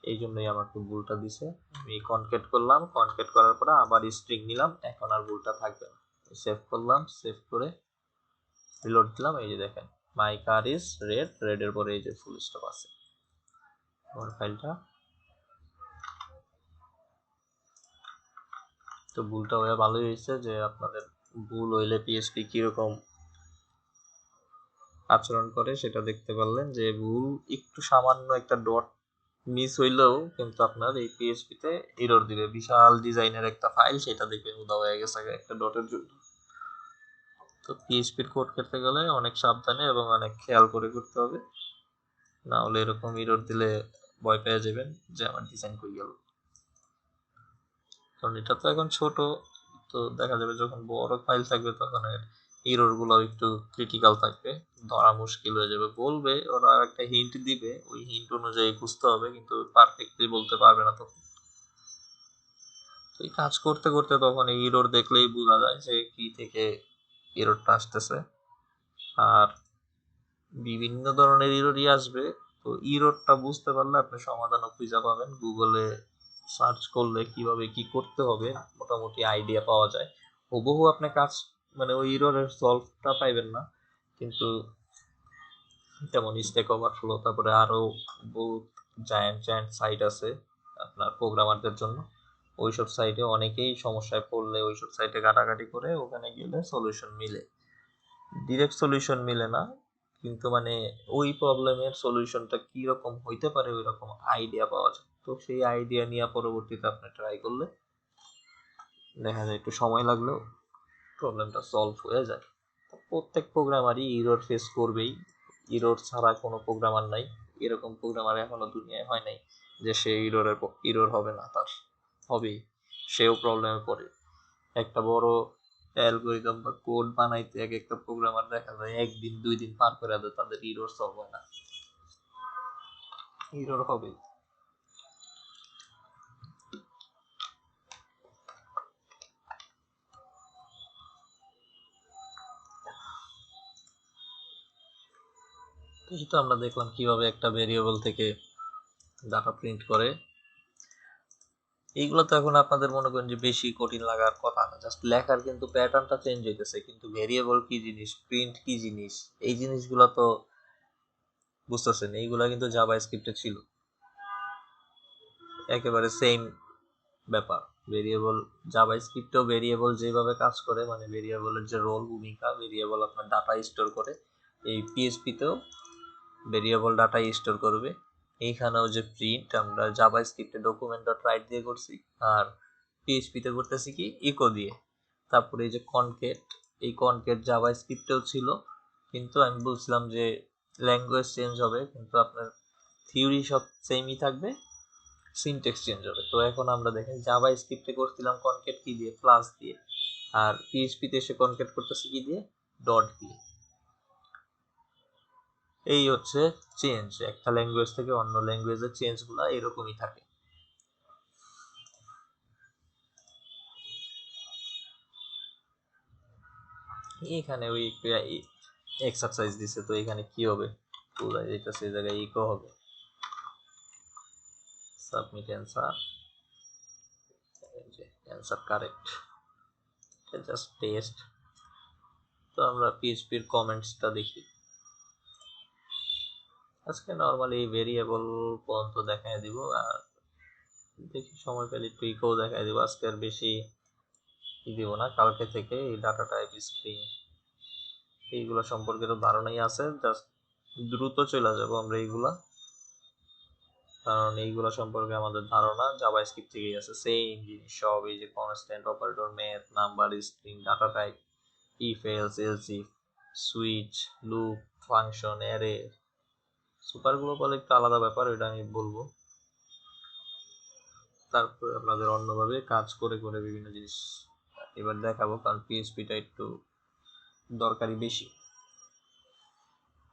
এই জন্যই আমাকে ভুলটা দিছে। আমি কনকেট করলাম, কনকেট করার পরে আবার স্ট্রিং নিলাম, এখন আর ভুলটা থাকবে না। সেভ করলাম, সেভ করে রিলোড দিলাম, এই যে দেখেন মাই কার ইজ রেড, রেডের পরে এই যে ফুল স্টপ আছে। আমার ফাইলটা তো ভুলটা হয়ে ভালোই হয়েছে যে আপনাদের ভুল হইলে পিএইচপি কিরকম আচরণ করে সেটা দেখতে পারলেন, যে ভুল একটু সামান্য একটা ডট মিস হইলেও কিন্তু আপনার এই পিএইচপিতে এরর দিবে। বিশাল ডিজাইনের একটা ফাইল, সেটা দেখবে উদা হয়ে গেছে একটা ডটের জন্য। তো পিএইচপির কোড করতে গেলে অনেক সাবধানে এবং অনেক খেয়াল করে করতে হবে, না হলে এরকম এরর দিলে ভয় পেয়ে যাবেন যে আমার ডিজাইন কই গেল। কারণ এটা তো এখন ছোট, তো দেখা যাবে যখন বড় ফাইল থাকবে তখন এরর গুলো একটু ক্রিটিক্যাল থাকবে, ধরা মুশকিল হয়ে যাবে। বলবে ওরা একটা হিন্ট দিবে, ওই হিন্ট অনুযায়ী খুঁজতে হবে, কিন্তু পারফেক্টলি বলতে পারবে না তখন। তো এই কাজ করতে করতে তখন এই এরর দেখলেই বোঝা যায় যে কি থেকে এররটা আসতেছে। আর বিভিন্ন ধরনের এররই আসবে, তো এররটা বুঝতে পারলে আপনি সমাধানও খুঁজে পাবেন। গুগলে সার্চ করলে কিভাবে কি করতে হবে মোটামুটি আইডিয়া পাওয়া যায়। হুবহু আপনি কাজ মানে ওই এররের সলভটা পাইবেন না, কিন্তু যেমন স্ট্যাক ওভারফ্লো, তারপরে আরো বহুত জায়ান্ট জায়ান্ট সাইট আছে আপনার প্রোগ্রামারদের জন্য। ওইসব সাইটে অনেকেই সমস্যায় পড়লে ওইসব সাইটে ঘাটাঘাটি করে ওখানে গেলে সলিউশন মিলে। ডিরেক্ট সলিউশন মিলে না, কিন্তু মানে ওই প্রবলেমের সলিউশনটা কি রকম হইতে পারে ওই রকম আইডিয়া পাওয়া যায়। তো সেই আইডিয়া নিয়ে পরবর্তীতে আপনি ট্রাই করলে দেখা যায় একটু সময় লাগলেও প্রবলেমটা সলভ হয়ে যায়। প্রত্যেক প্রোগ্রামারই ইরর ফেস করবেই, ইরর ছাড়া কোনো প্রোগ্রামার নাই। এরকম প্রোগ্রামার এখনো দুনিয়ায় হয় নাই যে সে ইরর হবে না, তার হবেই, সেও প্রবলেমে পড়ে। একটা বড় অ্যালগরিদম বা কোড বানাইতে এক একটা প্রোগ্রামার দেখা যায় একদিন 2 দিন পার করে দেয়, তাদের ইরর সলভ হয় না, ইরর হবেই। এই তো আমরা দেখলাম কিভাবে একটা ভেরিয়েবল থেকে ডাটা প্রিন্ট করে। এইগুলো তো এখন আপনাদের মনে করেন যে বেশি কঠিন লাগার কথা না, জাস্ট লেখার কিন্তু প্যাটার্নটা চেঞ্জ হইতেছে, কিন্তু ভেরিয়েবল কি জিনিস, প্রিন্ট কি জিনিস, এই জিনিসগুলো তো বুঝতেছেন। এইগুলা কিন্তু জাভা স্ক্রিপ্টে ছিল, একেবারে সেম ব্যাপার। ভেরিয়েবল জাভা স্ক্রিপ্টেও ভেরিয়েবল যেভাবে কাজ করে, মানে ভেরিয়েবলের যে রোল ভূমিকা, ভেরিয়েবল আপনার ডাটা স্টোর করে, এই পিএইচপিতেও ভেরিয়েবল ডাটা স্টোর করবে। এইখানেও যে প্রিন্ট আমরা জাভা স্ক্রিপ্টে ডকুমেন্ট ডট রাইট দিয়ে করছি, আর পিএইচপিতে করতেছি কি ইকো দিয়ে। তারপরে এই যে কনকেট, এই কনকেট জাভা স্ক্রিপ্টেও ছিল, কিন্তু আমি বলছিলাম যে ল্যাঙ্গুয়েজ চেঞ্জ হবে, কিন্তু আপনার থিওরি সব সেমই থাকবে, সিনট্যাক্স চেঞ্জ হবে। তো এখন আমরা দেখেন জাভা স্ক্রিপ্টে করছিলাম কনকেট কি দিয়ে, প্লাস দিয়ে, আর পিএইচপিতে এসে কনকেট করতেছি কি দিয়ে, ডট দিয়ে। এই হচ্ছে চেঞ্জ, একটা ল্যাঙ্গুয়েজ থেকে অন্য ল্যাঙ্গুয়েজের চেঞ্জগুলো এরকমই থাকে। এখানে ওই এক্সারসাইজ দিছে, তো এখানে কি হবে বোঝা যাইতেছে, এই জায়গায় ইকো হবে submit answer, answer correct, just test. তো আমরা পিএইচপির কমেন্টসটা দেখি। আজকে নর্মালি ভেরিয়েবল পর্যন্ত দেখাই দিব, আর দেখি সময় পেলে একটু ইকো দেখাই দেবো, আজকে আর বেশি দিব না, কালকে থেকে এই ডাটা টাইপ স্ট্রিং এইগুলো সম্পর্কে তো ধারণাই আছে, জাস্ট দ্রুত চলে যাবো আমরা এইগুলা, কারণ এইগুলো সম্পর্কে আমাদের ধারণা জাভাস্ক্রিপ্ট থেকেই আছে, সেম জিনিস সব, এই যে constant, operator, math, number, string, data type, if else, else if, switch, loop, function, array, super global একটু আলাদা ব্যাপার, ওইটা আমি বলবো। তারপরে আপনাদের অন্যভাবে কাজ করে করে বিভিন্ন জিনিস এবার দেখাবো, কারণ পিএইচপিটা একটু দরকারি বেশি।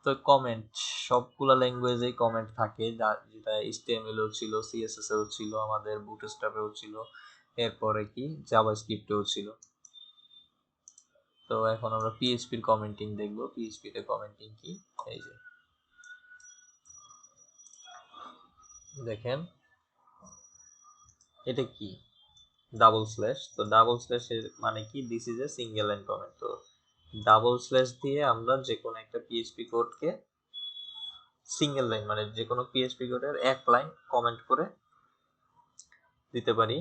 তো কমেন্ট, সবগুলা ল্যাঙ্গুয়েজেই কমেন্ট থাকে, যেটা HTML এও ছিল, CSS এও ছিল, আমাদের বুটস্ট্র্যাপেও ছিল, এরপরে কি জাভাস্ক্রিপ্টেও ছিল। তো এখন আমরা পিএইচপির কমেন্টিং দেখবো। পিএইচপিতে কমেন্টিং কি, এই যে দেখেন এটা কি, ডাবল স্ল্যাশ। তো ডাবল স্ল্যাশের মানে কি, this is a single line comment. তো ডাবল স্ল্যাশ দিয়ে আমরা যে কোনো একটা পিএইচপি কোডকে সিঙ্গেল লাইন মানে যে কোনো পিএইচপি কোডের এক লাইন কমেন্ট করে দিতে পারি।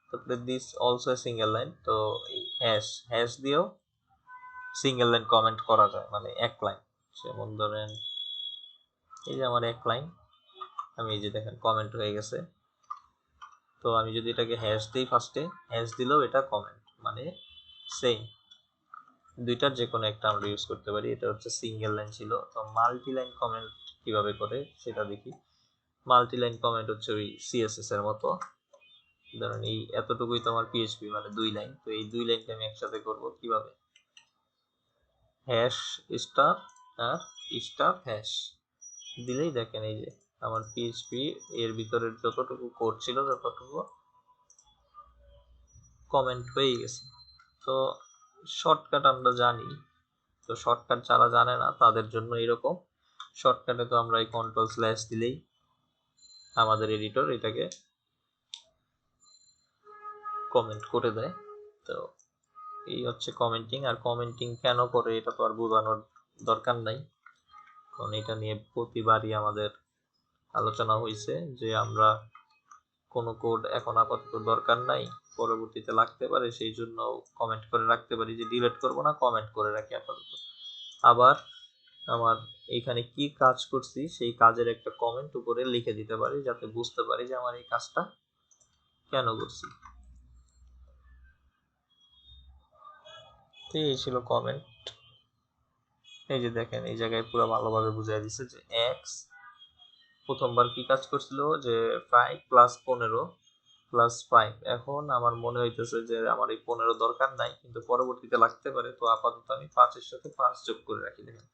তারপরে দিস অলসো সিঙ্গেল লাইন, তো এই হ্যাশ দিয়েও সিঙ্গেল লাইন কমেন্ট করা যায়, মানে এক লাইন। যেমন ধরেন এই যে আমার এক লাইন, আমি এই যে দেখেন কমেন্ট হয়ে গেছে। তো আমি যদি এটাকে হ্যাশ দিই, ফার্স্টে হ্যাশ দিলেও এটা কমেন্ট, মানে সেম, দুইটার যে কোনো একটা আমরা ইউজ করতে পারি। এটা হচ্ছে সিঙ্গেল লাইন ছিল। তো মাল্টি লাইন কমেন্ট কিভাবে করে সেটা দেখি। মাল্টি লাইন কমেন্ট হচ্ছে ওই সিএসএস এর মতো, ধরেন এই এতটুকুই তো আমার পিএইচপি, মানে 2 লাইন। তো এই 2 লাইনকে আমি একসাথে করব কিভাবে, হ্যাশ স্টার আর স্টার হ্যাশ দিলেই দেখেন এই যে আমার পিএইচপি এর ভিতরের যতটুকু কোড ছিল ততটুকু কমেন্ট হয়ে গেছে। তো শর্টকাট আমরা জানি, তো শর্টকাট যারা জানে না তাদের জন্য এরকম, শর্টকাটে তো আমরা এই কন্ট্রোল স্ল্যাশ দিলেই আমাদের এডিটর এটাকে কমেন্ট করে দেয়। তো এই হচ্ছে কমেন্টিং। আর কমেন্টিং কেন করে এটা তো আর বোঝানোর দরকার নাই, কারণ এটা নিয়ে প্রতিবারই আমাদের আলোচনা হয়েছে যে আমরা কোনো কোড এখন আপাতত দরকার নাই, পরবর্তীতে লাগতে পারে, সেই জন্য কমেন্ট করে রাখতে পারি, যে ডিলিট করব না, কমেন্ট করে রাখি আপাতত। আবার আমার এইখানে কি কাজ করছি সেই কাজের একটা কমেন্ট উপরে লিখে দিতে পারি, যাতে বুঝতে পারি যে আমার এই কাজটা কেন করছি। তো এই ছিল কমেন্ট। এই যে দেখেন এই জায়গায় পুরো ভালোভাবে বুঝাই দিচ্ছে যে এক্স প্রথমবার কি কাজ করছিল, যে 5 প্লাস 15 প্লাস 5। এখন আমার মনে হইতেছে যে আমার এই 15 দরকার নাই, কিন্তু পরবর্তীতে লাগতে পারে, তো আপাতত আমি 5 এর সাথে 5 যোগ করে রাখি। দেখেন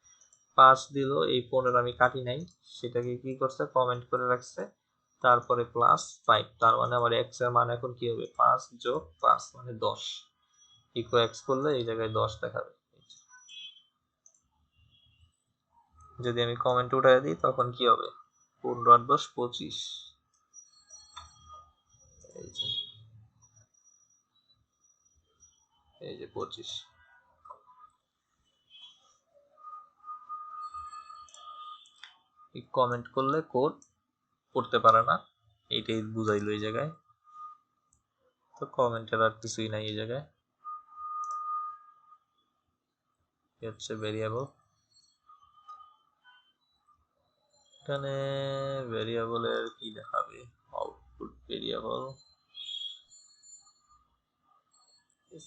5 দিল, এই 15 আমি কাটি নাই, সেটাকে কি করছে, কমেন্ট করে রাখছে, তারপরে প্লাস 5। তার মানে আমার এক্স এর মান এখন কি হবে, 5 যোগ 5 মানে 10। ইকো এক্স করলে এই জায়গায় 10 দেখাবে। যদি আমি কমেন্ট উঠাই দিই তখন কি হবে, 15 আর 10 25। এই যে এই যে 25। কমেন্ট করলে কোড পড়তে পারে না, এইটাই বুঝাইলো এই জায়গায়। তো কমেন্টের আর কিছুই নাই এই জায়গায়। হচ্ছে ভেরিয়েবল, এখানে ভেরিয়েবলের কি দেখাবে, আউটপুট ভেরিয়েবল,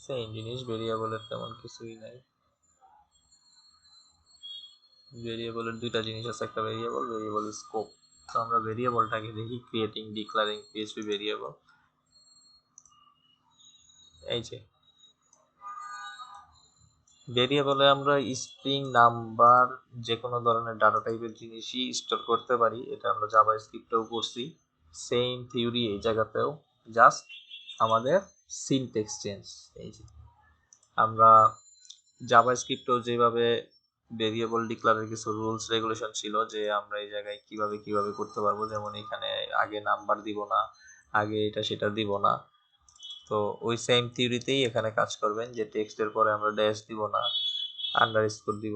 সেম জিনিস, ভেরিয়েবলের তেমন কিছুই নাই। ভেরিয়েবলের দুইটা জিনিস আছে, একটা ভেরিয়েবল, ভেরিয়েবল স্কোপ। তো আমরা ভেরিয়েবলটাকে দেখি, ক্রিয়েটিং ডিক্লারিং পিএইচপি ভেরিয়েবল। এই যে ভেরিয়েবলে আমরা স্ট্রিং, নাম্বার, যে কোনো ধরনের ডাটা টাইপের জিনিসই স্টোর করতে পারি। এটা আমরা জাভাস্ক্রিপ্টেও করছি, সেম থিওরি এই জায়গাতেও, জাস্ট আমাদের সিনট্যাক্স চেঞ্জ। এই যে আমরা জাভাস্ক্রিপ্টেও যেভাবে ভেরিয়েবল ডিক্লারের কিছু রুলস রেগুলেশন ছিল, যে আমরা এই জায়গায় কিভাবে কিভাবে করতে পারবো, যেমন এখানে আগে নাম্বার দিব না, আগে এটা সেটা দিব না। তো ওই সেম থিওরিতেই এখানে কাজ করবেন, যে টেক্সটের পরে আমরা ড্যাশ দিব না, আন্ডারস্কোর দিব,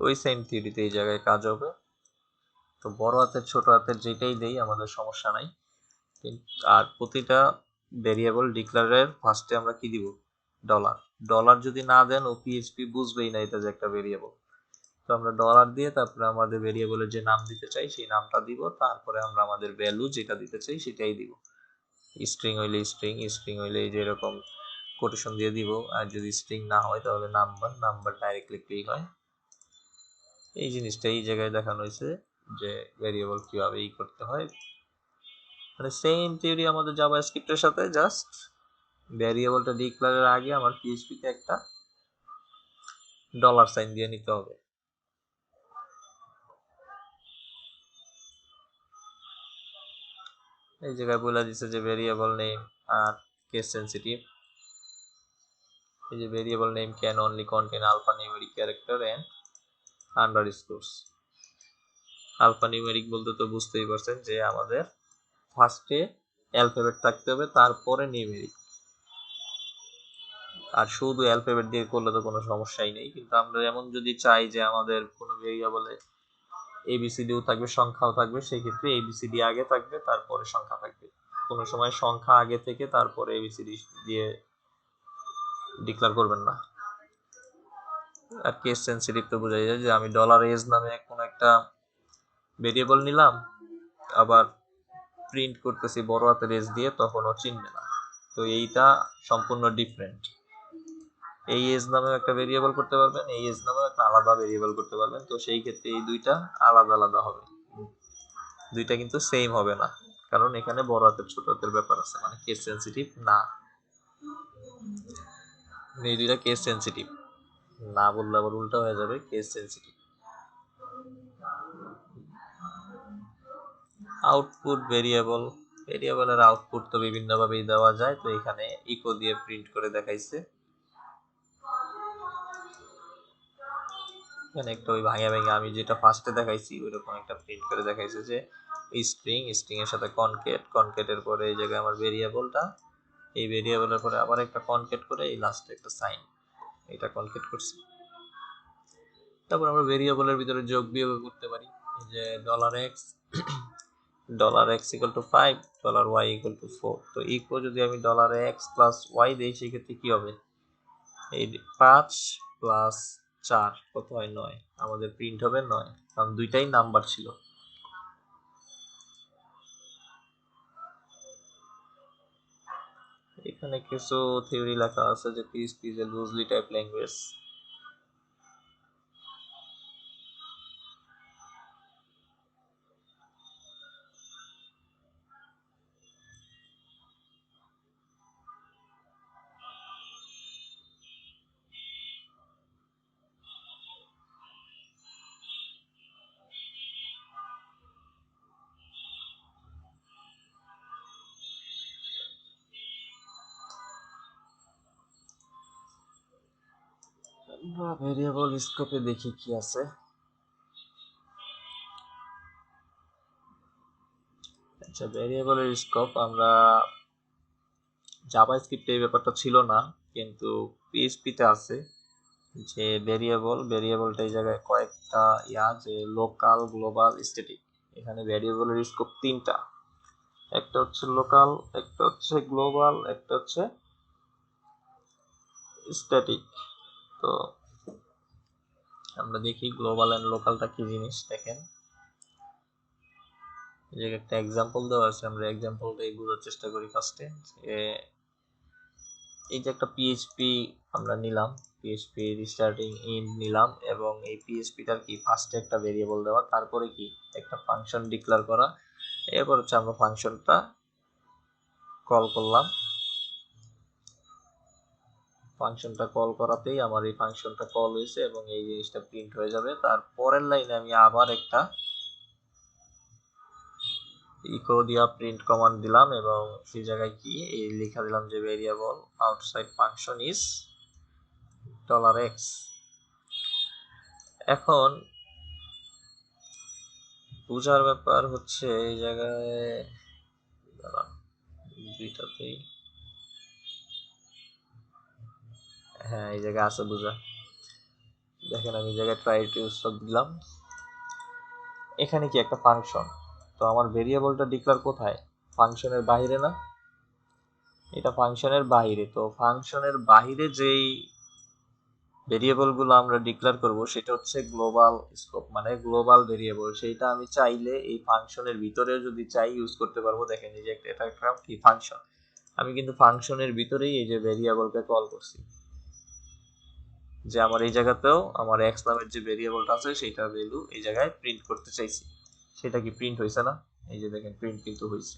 ওই সেম থিওরিতে এই জায়গায় কাজ হবে। তো বড় হাতের ছোট হাতের যেটাই দেই আমাদের সমস্যা নাই। আর প্রতিটা ভেরিয়েবল ডিক্লারের ফার্স্টে আমরা কি দিব, ডলার। ডলার যদি না দেন ও পিএইচপি বুঝবেই না এটা যে একটা ভেরিয়েবল। তো আমরা ডলার দিয়ে তারপরে আমাদের ভেরিয়েবলের যে নাম দিতে চাই সেই নামটা দিব, তারপরে আমরা আমাদের ভ্যালু যেটা দিতে চাই সেটাই দিব। স্ট্রিং হইলে স্ট্রিং, স্ট্রিং হইলে এই যে এরকম কোটেশন দিয়ে দিব, আর যদি স্ট্রিং না হয় তাহলে নাম্বার, নাম্বার ডাইরেক্টলি ক্লিক হয়। এই জিনিসটা এই জায়গায় দেখানো হয়েছে যে ভেরিয়েবল কিভাবে করতে হয়, মানে সেম থিওরি আমাদের জাভাস্ক্রিপ্টের সাথে, জাস্ট ভ্যারিয়েবলটা ডিক্লেয়ারের আগে আমার পিএইচপিতে একটা ডলার সাইন দিয়ে নিতে হবে। এই জায়গায় বলে দিচ্ছে যে variable name are case sensitive. এই যে variable name can only contain alphanumeric character and underscores. Alphanumeric বলতে তো বুঝতেই পারছেন যে আমাদের ফার্স্টে অ্যালফাবেট থাকতে হবে, তারপরে নিউমেরিক। আর শুধু অ্যালফাবেট দিয়ে করলে তো কোনো সমস্যাই নেই, কিন্তু আমরা এমন যদি চাই যে আমাদের কোনো ভেরিয়েবলে এবিসিডিও থাকবে, সংখ্যাও থাকবে, সেই ক্ষেত্রে এবিসিডি আগে থাকবে, তারপরে সংখ্যা থাকবে। কোনো সময় সংখ্যা আগে থেকে তারপরে এবিসিডি দিয়ে ডিক্লেয়ার করবেন না। আর কেস সেন্সিটিভ তো বোঝাই যায় যে আমি ডলার এজ নামে কোনো একটা ভেরিয়েবল নিলাম, আবার প্রিন্ট করতেছি বড় হাতের এজ দিয়ে, তখনও চিনবে না। তো এইটা সম্পূর্ণ ডিফারেন্ট। এই এজ নামেও একটা ভেরিয়েবল করতে পারবেন, এই এজ নামেও একটা আলাদা ভেরিয়েবল করতে পারবেন। তো সেই ক্ষেত্রে এই দুইটা আলাদা আলাদা হবে, দুইটা কিন্তু সেম হবে না, কারণ এখানে বড় হাতের ছোট হাতের ব্যাপার আছে, মানে কেস সেন্সিটিভ না। এই দুইটা কেস সেন্সিটিভ না বললে আবার উল্টা হয়ে যাবে, কেস সেন্সিটিভ। আউটপুট ভেরিয়েবল, ভেরিয়েবলের আউটপুট তো বিভিন্ন ভাবেই দেওয়া যায়। তো এখানে ইকো দিয়ে প্রিন্ট করে দেখাইছে। এখানে একটা ওই ভাঙা ভাঙা আমি যেটা ফার্স্টে দেখাইছি ওইরকম একটা প্রিন্ট করে দেখাইছে যে স্ট্রিং, স্ট্রিং এর সাথে কনকেট, কনকেটের পরে এই জায়গায় আমার ভেরিয়েবলটা, এই ভেরিয়েবলের পরে আবার একটা কনকেট করে এই লাস্টে একটা সাইন, এটা কনকেট করছি। তারপর আমরা ভেরিয়েবলের ভিতরে যোগ বিয়োগ করতে পারি। এই যে $x $x = 5, $y = 4। তো ইকো যদি আমি $x + y দেই সেক্ষেত্রে কি হবে, এই 5 + 4 কত হয়, 9। আমাদের প্রিন্ট হবে 9, কারণ দুইটাই নাম্বার ছিল। এখানে কিছু থিওরি লেখা আছে যে PHP is a loosely typed language. Variable স্কোপে দেখি কি আছে। আচ্ছা, ভেরিয়েবলের স্কোপ আমরা জাভাস্ক্রিপ্টে এই ব্যাপারটা ছিল না, কিন্তু পিএইচপিতে আছে যে ভেরিয়েবলটা এই জায়গায় কয়েকটা যে লোকাল, গ্লোবাল, স্ট্যাটিক। এখানে ভেরিয়েবলের স্কোপ তিনটা, একটা হচ্ছে লোকাল, একটা হচ্ছে গ্লোবাল, একটা হচ্ছে স্ট্যাটিক। তো আমরা দেখি গ্লোবাল এন্ড লোকালটা কি জিনিস। দেখেন এই যে একটা এক্সাম্পল দেওয়া আছে, আমরা এক্সাম্পলটাই বোঝার চেষ্টা করি ফার্স্টে। এই যে একটা পিএইচপি আমরা নিলাম, পিএইচপি রিস্টার্টিং ইন নিলাম, এবং এই পিএইচপিটার কি ফার্স্টে একটা ভেরিয়েবল দেওয়া, তারপরে কি একটা ফাংশন ডিক্লেয়ার করা, এরপর হচ্ছে আমরা ফাংশনটা কল করলাম। ফাংশনটা কল করাতেই আমার এই ফাংশনটা কল হয়েছে এবং এই জিনিসটা প্রিন্ট হয়ে যাবে। তারপরের লাইনে আমি আবার একটা ইকো দিয়া প্রিন্ট কমান্ড দিলাম এবং সেই জায়গায় কি এই লেখা দিলাম যে variable outside function is $x। এখন বোঝার ব্যাপার হচ্ছে এই জায়গায় দুইটাতেই, হ্যাঁ এই জায়গায় আছে বোঝা। দেখেন আমি এই জায়গায় ট্রাই টু স্টপ দিলাম, এখানে কি একটা ফাংশন। তো আমার ভেরিয়েবলটা ডিক্লেয়ার কোথায়, ফাংশনের বাইরে না, এটা ফাংশনের বাইরে। তো ফাংশনের বাইরে যেই ভেরিয়েবল গুলো আমরা ডিক্লেয়ার করব সেটা হচ্ছে গ্লোবাল স্কোপ, মানে গ্লোবাল ভেরিয়েবল। সেইটা আমি চাইলে এই ফাংশনের ভিতরে যদি চাই ইউজ করতে পারবো। দেখেন এই যে এটা একটা কি ফাংশন, আমি কিন্তু ফাংশনের ভিতরেই এই যে ভেরিয়েবলকে কল করছি, যে আমার এই জায়গাতেও আমার এক্স নামের যে ভেরিয়েবলটা আছে সেইটার ভ্যালু এই জায়গায় প্রিন্ট করতে চাইছি। সেটা কি প্রিন্ট হয়েছে না? এই যে দেখেন প্রিন্ট কিন্তু হয়েছে।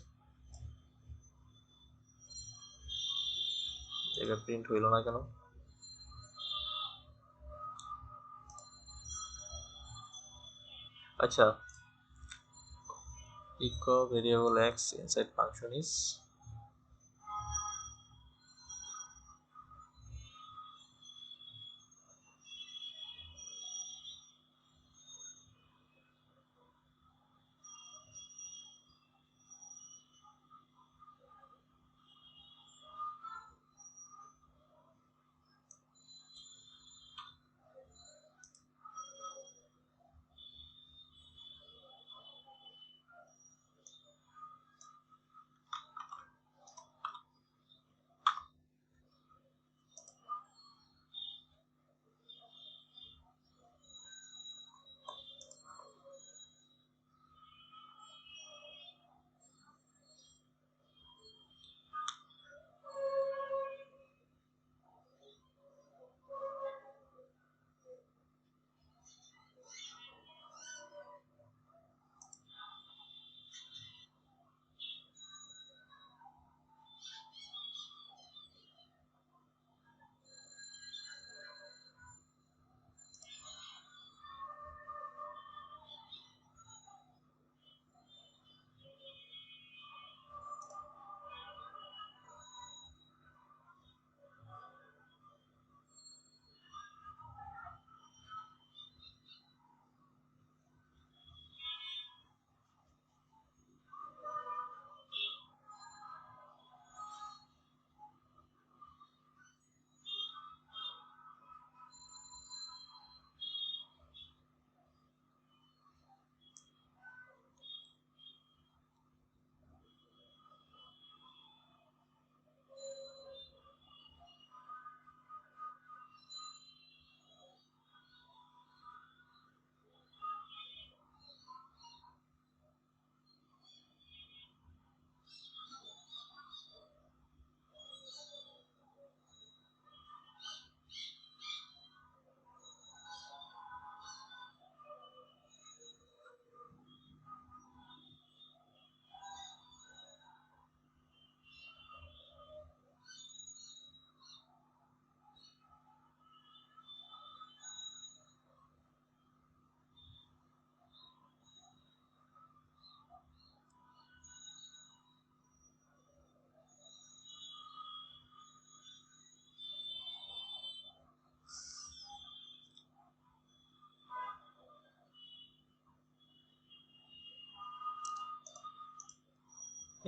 এটা প্রিন্ট হইল না কেন? আচ্ছা, echo variable x inside function is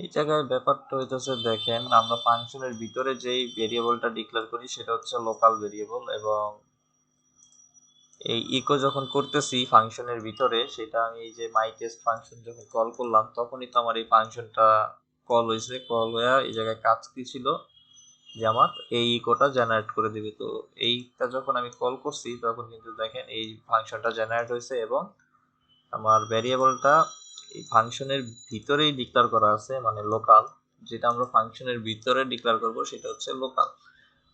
এই জায়গায় ব্যাপারটা হইতেছে, দেখেন আমরা ফাংশনের ভিতরে যেই ভেরিয়েবলটা ডিক্লেয়ার করি সেটা হচ্ছে লোকাল ভেরিয়েবল, এবং এই ইকো যখন করতেছি ফাংশনের ভিতরে সেটা আমি এই যে মাই টেস্ট ফাংশন যখন কল করলাম তখনই তো আমার এই ফাংশনটা কল হয়েছে। কল হয়ে এই জায়গায় কাজ কি ছিল, যে আমার এই ইকোটা জেনারেট করে দিবে। তো এইটা যখন আমি কল করছি তখন কিন্তু দেখেন এই ফাংশনটা জেনারেট হয়েছে এবং আমার ভ্যারিয়েবলটা এই ফাংশনের ভিতরেই ডিক্লেয়ার করা আছে, মানে লোকাল। যেটা আমরা ফাংশনের ভিতরে ডিক্লেয়ার করব সেটা হচ্ছে লোকাল।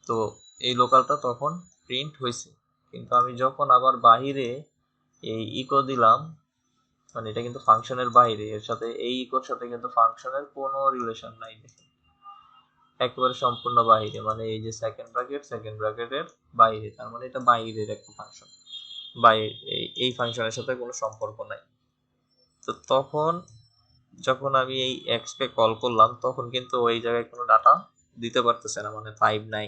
তো এই লোকালটা তখন প্রিন্ট হয়েছে। কিন্তু আমি যখন আবার বাহিরে এই ইকো দিলাম, মানে এটা কিন্তু ফাংশনের বাইরে, এর সাথে এই ইকোর সাথে কিন্তু ফাংশনের কোনো রিলেশন নাই, দেখেন একেবারে সম্পূর্ণ বাইরে। মানে এই যে সেকেন্ড ব্র্যাকেটের বাইরে, তার মানে এটা বাইরের একটা ফাংশন, বাইরে এই ফাংশনের সাথে কোনো সম্পর্ক নাই। তো তখন যখন আমি এই এক্স কে কল করলাম তখন কিন্তু ওই জায়গায় কোনো ডাটা দিতে পারতেছে না, মানে 5 নাই।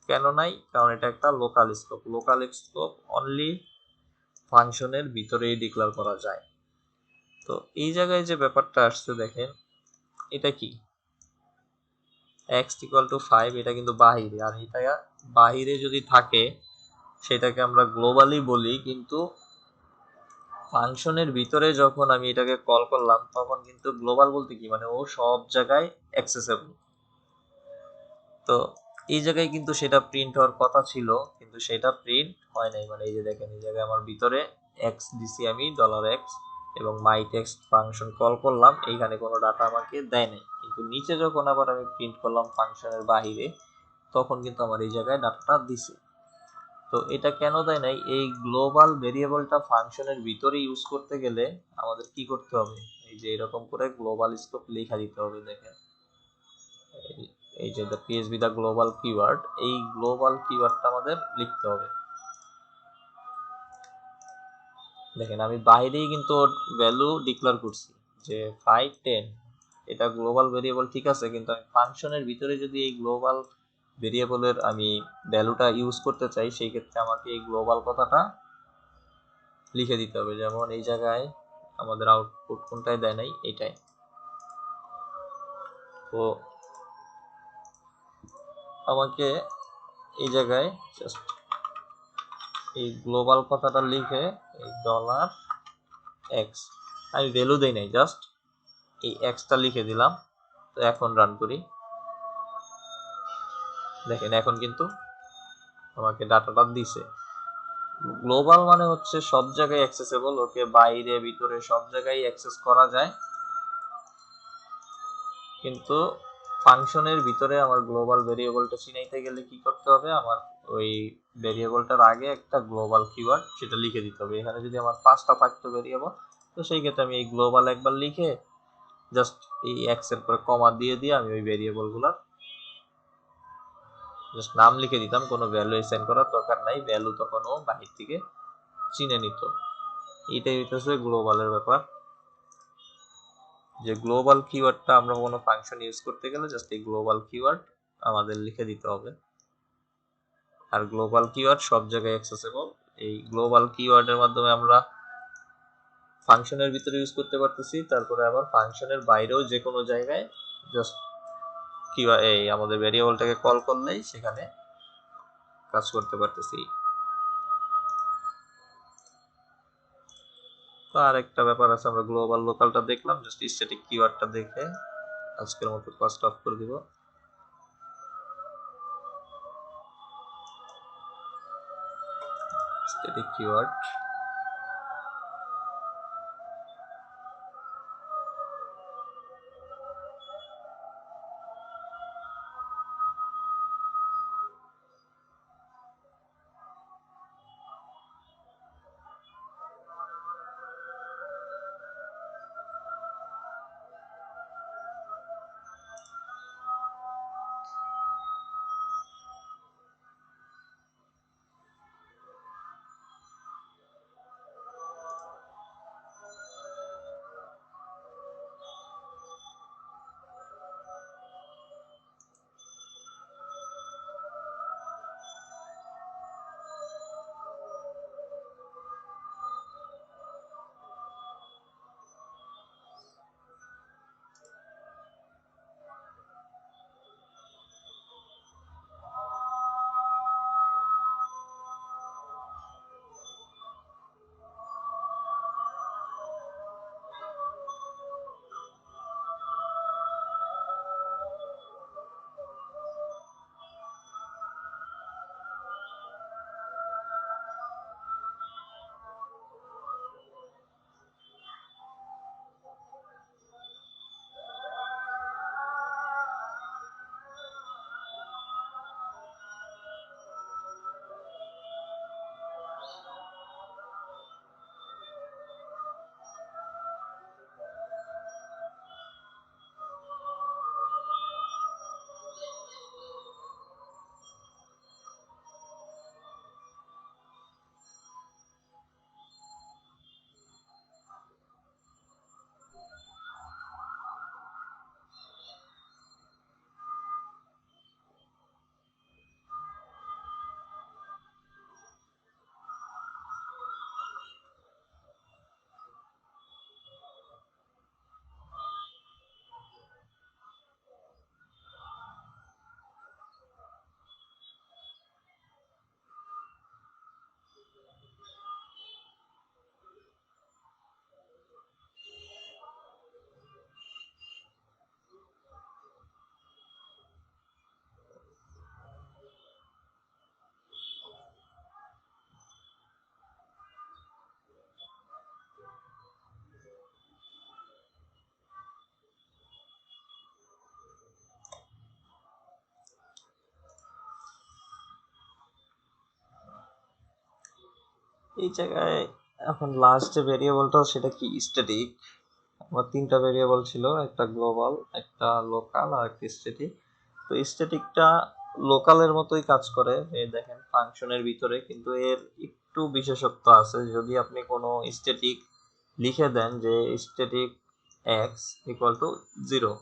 কেন নাই? কারণ এটা একটা local scope. Local scope only ফাংশনের ভিতরেই ডিক্লেয়ার করা যায়। তো এই জায়গায় যে ব্যাপারটা আসছে দেখেন, এটা কি x ইকুয়াল টু 5, এটা কিন্তু বাহিরে। আর এটা বাহিরে যদি থাকে সেটাকে আমরা গ্লোবালি বলি, কিন্তু ফাংশনের ভিতরে যখন আমি এটাকে কল করলাম তখন কিন্তু গ্লোবাল বলতে কি মানে ও সব জায়গায় অ্যাক্সেসেবল। তো এই জায়গায় কিন্তু সেটা প্রিন্ট হওয়ার কথা ছিল, কিন্তু সেটা প্রিন্ট হয় নাই। মানে এই যে দেখেন এই জায়গায় আমার ভিতরে এক্স দিছি আমি $x এবং মাই টেক্সট ফাংশন কল করলাম, এইখানে কোনো ডাটা আমাকে দেয় নাই। কিন্তু নিচে যখন আবার আমি প্রিন্ট করলাম ফাংশনের বাহিরে তখন কিন্তু আমার এই জায়গায় ডাটাটা দিছে। তো এটা কেন দেয় নাই? এই গ্লোবাল ভেরিয়েবলটা ফাংশনের ভিতরে ইউজ করতে গেলে আমাদের কি করতে হবে, এই যে এরকম করে গ্লোবাল স্কোপ লেখা দিতে হবে। দেখেন এই যে the PHP the global keyword, এই গ্লোবাল কিওয়ার্ডটা আমাদের লিখতে হবে। দেখেন আমি বাইরেই কিন্তু ভ্যালু ডিক্লেয়ার করছি যে 5 10, এটা গ্লোবাল ভেরিয়েবল ঠিক আছে, কিন্তু আমি ফাংশনের ভিতরে যদি এই গ্লোবাল ভেরিয়েবলের আমি ভ্যালুটা ইউজ করতে চাই সেই ক্ষেত্রে আমাকে এই গ্লোবাল কথাটা লিখে দিতে হবে। যেমন এই জায়গায় আমাদের আউটপুট কোনটাই দেয় নাই, এইটাই। তো আমাকে এই জায়গায় জাস্ট এই গ্লোবাল কথাটা লিখে এই $x, আমি ভ্যালু দেই নাই, জাস্ট এই এক্সটা লিখে দিলাম। তো এখন রান করি, দেখেন এখন কিন্তু আমাকে ডাটাটা দিছে। গ্লোবাল মানে হচ্ছে সব জায়গায় অ্যাক্সেসেবল, ওকে বাইরে ভিতরে সব জায়গায় অ্যাক্সেস করা যায়। কিন্তু ফাংশনের ভিতরে আমার গ্লোবাল ভেরিয়েবলটা চিনাইতে গেলে কি করতে হবে, আমার ওই ভেরিয়েবলটার আগে একটা গ্লোবাল কিওয়ার্ড সেটা লিখে দিতে হবে। এখানে যদি আমার 5টা থাকতো ভেরিয়েবল, তো সেই ক্ষেত্রে আমি এই গ্লোবাল একবার লিখে জাস্ট এই এক্স এর পরে কমা দিয়ে দিয়ে আমি ওই ভেরিয়েবলগুলোর জাস্ট নাম লিখে দিতাম, কোনো ভ্যালু অ্যাসাইন করার দরকার নাই, ভ্যালু তখন ও বাহির থেকে চিনে নিত। এইটাই হইতেছে গ্লোবালের ব্যাপার, যে গ্লোবাল কিওয়ার্ডটা আমরা কোনো ফাংশন ইউজ করতে গেলে জাস্ট এই গ্লোবাল কিওয়ার্ড আমাদের লিখে দিতে হবে। আর গ্লোবাল কিওয়ার্ড সব জায়গায় অ্যাক্সেসেবল। এই গ্লোবাল কিওয়ার্ডের মাধ্যমে আমরা ফাংশনের ভিতরে ইউজ করতে পারতেছি, তারপরে আবার ফাংশনের বাইরেও যে কোনো জায়গায় জাস্ট এই আমাদের ভেরিয়েবলটাকে কল করলেই সেখানে কাজ করতে পারতেছি। তো আর একটা ব্যাপার আছে, আমরা গ্লোবাল লোকালটা দেখলাম, জাস্ট স্ট্যাটিক কিওয়ার্ডটা দেখে আজকের মতো ক্লাসটা অফ করে দিব। স্ট্যাটিক কিওয়ার্ড, এই জায়গায় এখন লাস্ট যে ভেরিয়েবলটা সেটা কি স্ট্যাটিক। আমার তিনটা ভেরিয়েবল ছিল, একটা গ্লোবাল, একটা লোকাল আর একটা স্ট্যাটিক। তো স্ট্যাটিকটা লোকালের মতোই কাজ করে, এই দেখেন ফাংশনের ভিতরে, কিন্তু এর একটু বিশেষত্ব আছে। যদি আপনি কোনো স্ট্যাটিক লিখে দেন যে স্ট্যাটিক এক্স ইকুয়াল টু 0,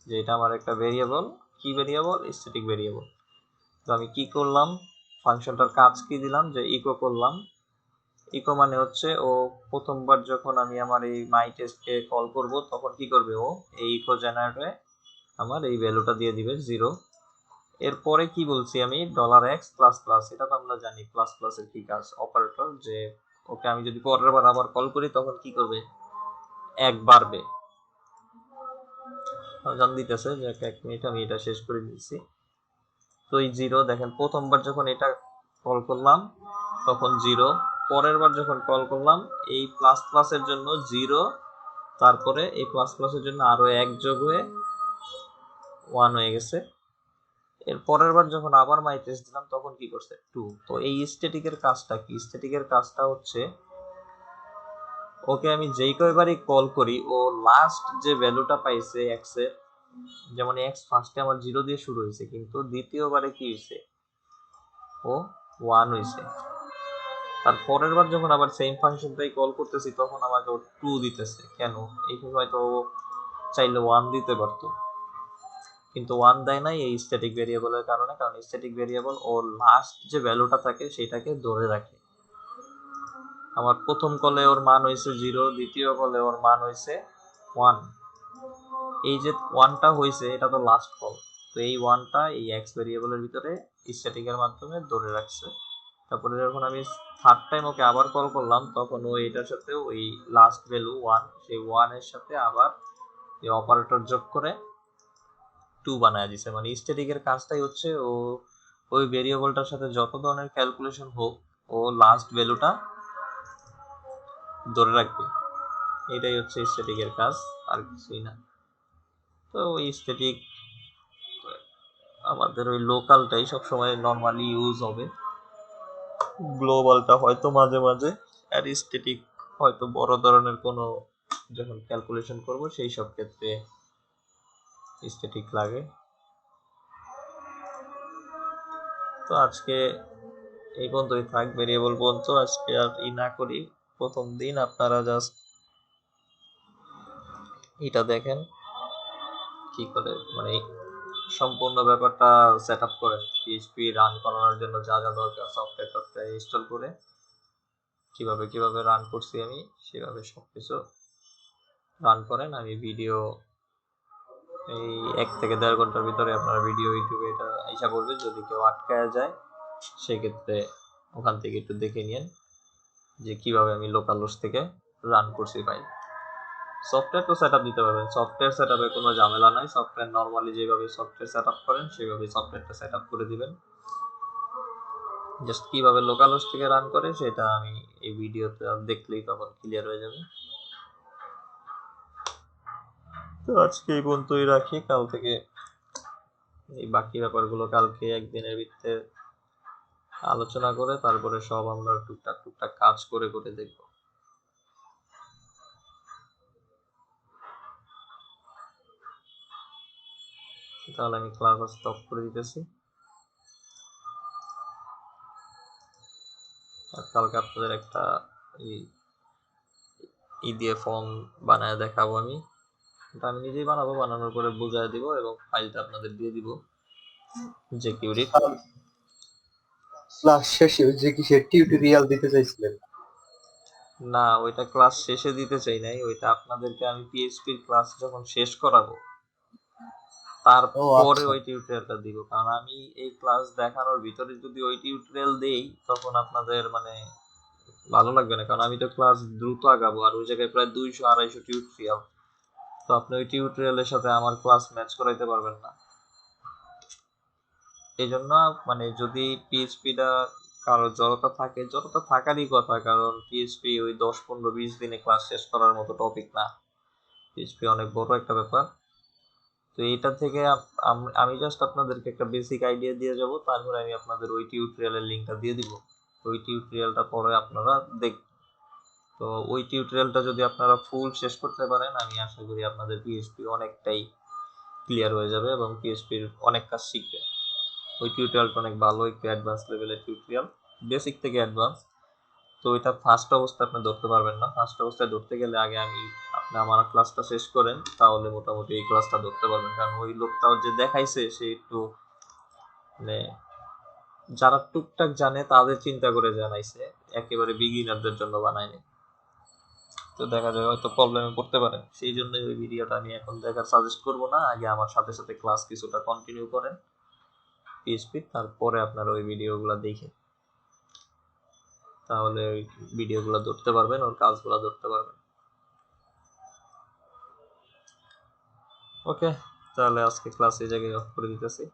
যে এটা আমার একটা ভেরিয়েবল, কি ভেরিয়েবল, স্ট্যাটিক ভেরিয়েবল। তো আমি কি করলাম, ফাংশনটার কাজ কি দিলাম, যে ইকো করলাম। ইকো মানে হচ্ছে ও প্রথমবার যখন আমি আমার এই মাই টেস্টকে কল করব তখন কি করবে, ও এই ইকো জেনারেটরে আমার এই ভ্যালুটা দিয়ে দিবে 0। এরপরে কি বলছি আমি, $x প্লাস প্লাস, এটা তো আমরা জানি প্লাস প্লাসের কি কাজ, অপারেটর, যে ওকে আমি যদি পরের বার আবার কল করি তখন কি করবে, 1 বাড়বে। জান দিতেছে যে 1 মিনিট, আমি এটা শেষ করে দিচ্ছি। তো এই 0 দেখেন, প্রথমবার যখন এটা কল করলাম তখন 0, পরের বার যখন কল করলাম এই প্লাস প্লাসের জন্য 0, তারপরে এই প্লাস প্লাসের জন্য আরো 1 যোগ হয়ে 1 হয়ে গেছে। এর পরের বার যখন আবার মাই টেস্ট দিলাম তখন কি করছে, 2। তো এই স্ট্যাটিকের কাজটা কি, স্ট্যাটিকের কাজটা হচ্ছে ওকে আমি যেই কয়বারই কল করি ও লাস্ট যে ভ্যালুটা পাইছে x এর, যেমন x ফার্স্টে আমার 0 দিয়ে শুরু হয়েছে, কিন্তু দ্বিতীয়বারে কি হয়েছে, ও 1 হয়েছে। তার পরের বার যখন আবার সেম ফাংশনটাই কল করতেছি তখন আমাকে ও 2 দিতেছে। কেন, এই হয়তো ও চাইলে 1 দিতে পারতো, কিন্তু 1 দেয় নাই এই স্ট্যাটিক ভেরিয়েবলের কারণে, কারণ স্ট্যাটিক ভেরিয়েবল ওর লাস্ট যে ভ্যালুটা থাকে সেটাকে ধরে রাখে। আমার প্রথম কলে ওর মান হয়েছে 0, দ্বিতীয় কলে ওর মান হয়েছে 1। এই যে 1টা হয়েছে এটা তো লাস্ট কল, তো এই 1টা এই এক্স ভেরিয়েবলের ভিতরে স্ট্যাটিকের মাধ্যমে ধরে রাখছে। তারপরে যখন আমি থার্ড টাইম ওকে আবার কল করলাম তখন ও এটার সাথে ওই লাস্ট ভ্যালু 1, সেই 1 এর সাথে আবার এই অপারেটর যোগ করে 2 বানায় দিছে। মানে স্ট্যাটিকের কাজটাই হচ্ছে ও ওই ভেরিয়েবলটার সাথে যত ধরনের ক্যালকুলেশন হোক ও লাস্ট ভ্যালুটা ধরে রাখবে, এটাই হচ্ছে স্ট্যাটিকের কাজ, আর কিছুই না। তো ওই স্ট্যাটিক আমাদের ওই লোকালটাই সবসময় নর্মালি ইউজ হবে, গ্লোবালটা হয়তো মাঝে মাঝে, আর স্ট্যাটিক হয়তো বড় ধরনের কোনো যখন ক্যালকুলেশন করব সেই সব ক্ষেত্রে স্ট্যাটিক লাগে। তো আজকে এই পর্যন্তই থাক, ভেরিয়েবল পর্যন্ত আজকে আর না করি। প্রথম দিন আপনারা জাস্ট এটা দেখেন কি করে, মানে সম্পূর্ণ ব্যাপারটা সেট আপ করেন, পিএইচপি রান করানোর জন্য যা যা দরকার সফটওয়্যার ইনস্টল করে কিভাবে কিভাবে রান করছি আমি সেভাবে সবকিছু রান করেন। আমি ভিডিও এই 1 থেকে 1.5 ঘন্টার ভিতরে আপনারা ভিডিও ইউটিউবে এটা আইসা পড়বে। যদি কেউ আটকায় যায় সেক্ষেত্রে ওখান থেকে একটু দেখে নিন যে কিভাবে আমি লোকাল হোস্ট থেকে রান করছি ভাই। সফটওয়্যার তো সেট আপ দিতে পারবেন, সফটওয়্যার সেট আপে কোনো ঝামেলা নাই। সফটওয়্যার নর্মালি যেভাবে সফটওয়্যার সেট আপ করেন সেভাবে সফটওয়্যারটা সেট আপ করে দিবেন। জাস্ট কিভাবে লোকাল হোস্ট থেকে রান করে সেটা আমি এই ভিডিওতে দেখলেই তখন ক্লিয়ার হয়ে যাবে। তো আজকে এই পর্যন্তই রাখি, কাল থেকে এই বাকি ব্যাপারগুলো কালকে একদিনের ভিতরে আলোচনা করে তারপরে সব আমরা টুকটাক টুকটাক কাজ করে করে দেখব। তাহলে আমি ক্লাস স্টপ করে দিতেছি, আর কালকে আপনাদের একটা ই দিয়ে ফর্ম বানায় দেখাবো আমি। এটা আমি নিজেই বানাবো, বানানোর পরে বুঝায় দিব এবং ফাইলটা আপনাদের দিয়ে দিব যে কিউরির। ক্লাস শেষে ওই যে কিসের টিউটোরিয়াল দিতে চাইছিলেন? না, ওইটা ক্লাস শেষে দিতে চাই নাই, ওইটা আপনাদেরকে আমি পিএইচপির ক্লাস যখন শেষ করাবো ও তারপরে আচ্ছা। ওই টিউটোরিয়ালটা দিব। কারণ আমি এই ক্লাস দেখানোর ভিতরে যদি ওই টিউটোরিয়াল দেই তখন আপনাদের মানে ভালো লাগবে না, কারণ আমি তো ক্লাস দ্রুত আগাবো আর ওই জায়গায় প্রায় 200-250 টিউটোরিয়াল। তো আপনি ওই টিউটোরিয়ালের সাথে আমার ক্লাস ম্যাচ করাইতে পারবেন না। এই জন্য মানে যদি পিএইচপিটা কারো জড়তা থাকে, জড়তা থাকারই কথা, কারণ পিএইচপি ওই 10-15-20 দিনে ক্লাস শেষ করার মতো টপিক না, পিএইচপি অনেক বড় একটা ব্যাপার। তো এইটা থেকে আমি জাস্ট আপনাদেরকে একটা বেসিক আইডিয়া দিয়ে যাব, তারপরে আমি আপনাদের ওই টিউটোরিয়ালের লিঙ্কটা দিয়ে দিব। ওই টিউটোরিয়ালটা পরে আপনারা দেখ। তো ওই টিউটোরিয়ালটা যদি আপনারা ফুল শেষ করতে পারেন, আমি আশা করি আপনাদের পিএইচপি অনেকটাই ক্লিয়ার হয়ে যাবে এবং পিএইচপির অনেক কাজ শিখবে। ওই টিউটোরিয়ালটা অনেক ভালো, একটু অ্যাডভান্স লেভেলের টিউটোরিয়াল, বেসিক থেকে অ্যাডভান্স। তো ওইটা ফার্স্ট অবস্থায় আপনি ধরতে পারবেন না। ফার্স্ট অবস্থায় ধরতে গেলে আগে আপনি আমার ক্লাসটা শেষ করেন, তাহলে মোটামুটি এই ক্লাসটা ধরতে পারবেন। কারণ ওই লোকটাও যে দেখাইছে সে একটু মানে যারা টুকটাক জানে তাদের চিন্তা করে জানাইছে, একেবারে বিগিনারদের জন্য বানায়নি। তো দেখা যায় হয়তো প্রবলেমে পড়তে পারে, সেই জন্য ওই ভিডিওটা আমি এখন দেখার সাজেস্ট করব না। আগে আমার সাথে সাথে ক্লাস কিছুটা কন্টিনিউ করেন পিএইচপি, তারপরে আপনারা ওই ভিডিওগুলো দেখে তাহলে ওই ভিডিওগুলো ধরতে পারবেন, ওর কাজগুলো ধরতে পারবেন। ওকে, তাহলে আজকে ক্লাস এই জায়গায় অফ করে দিতেছি।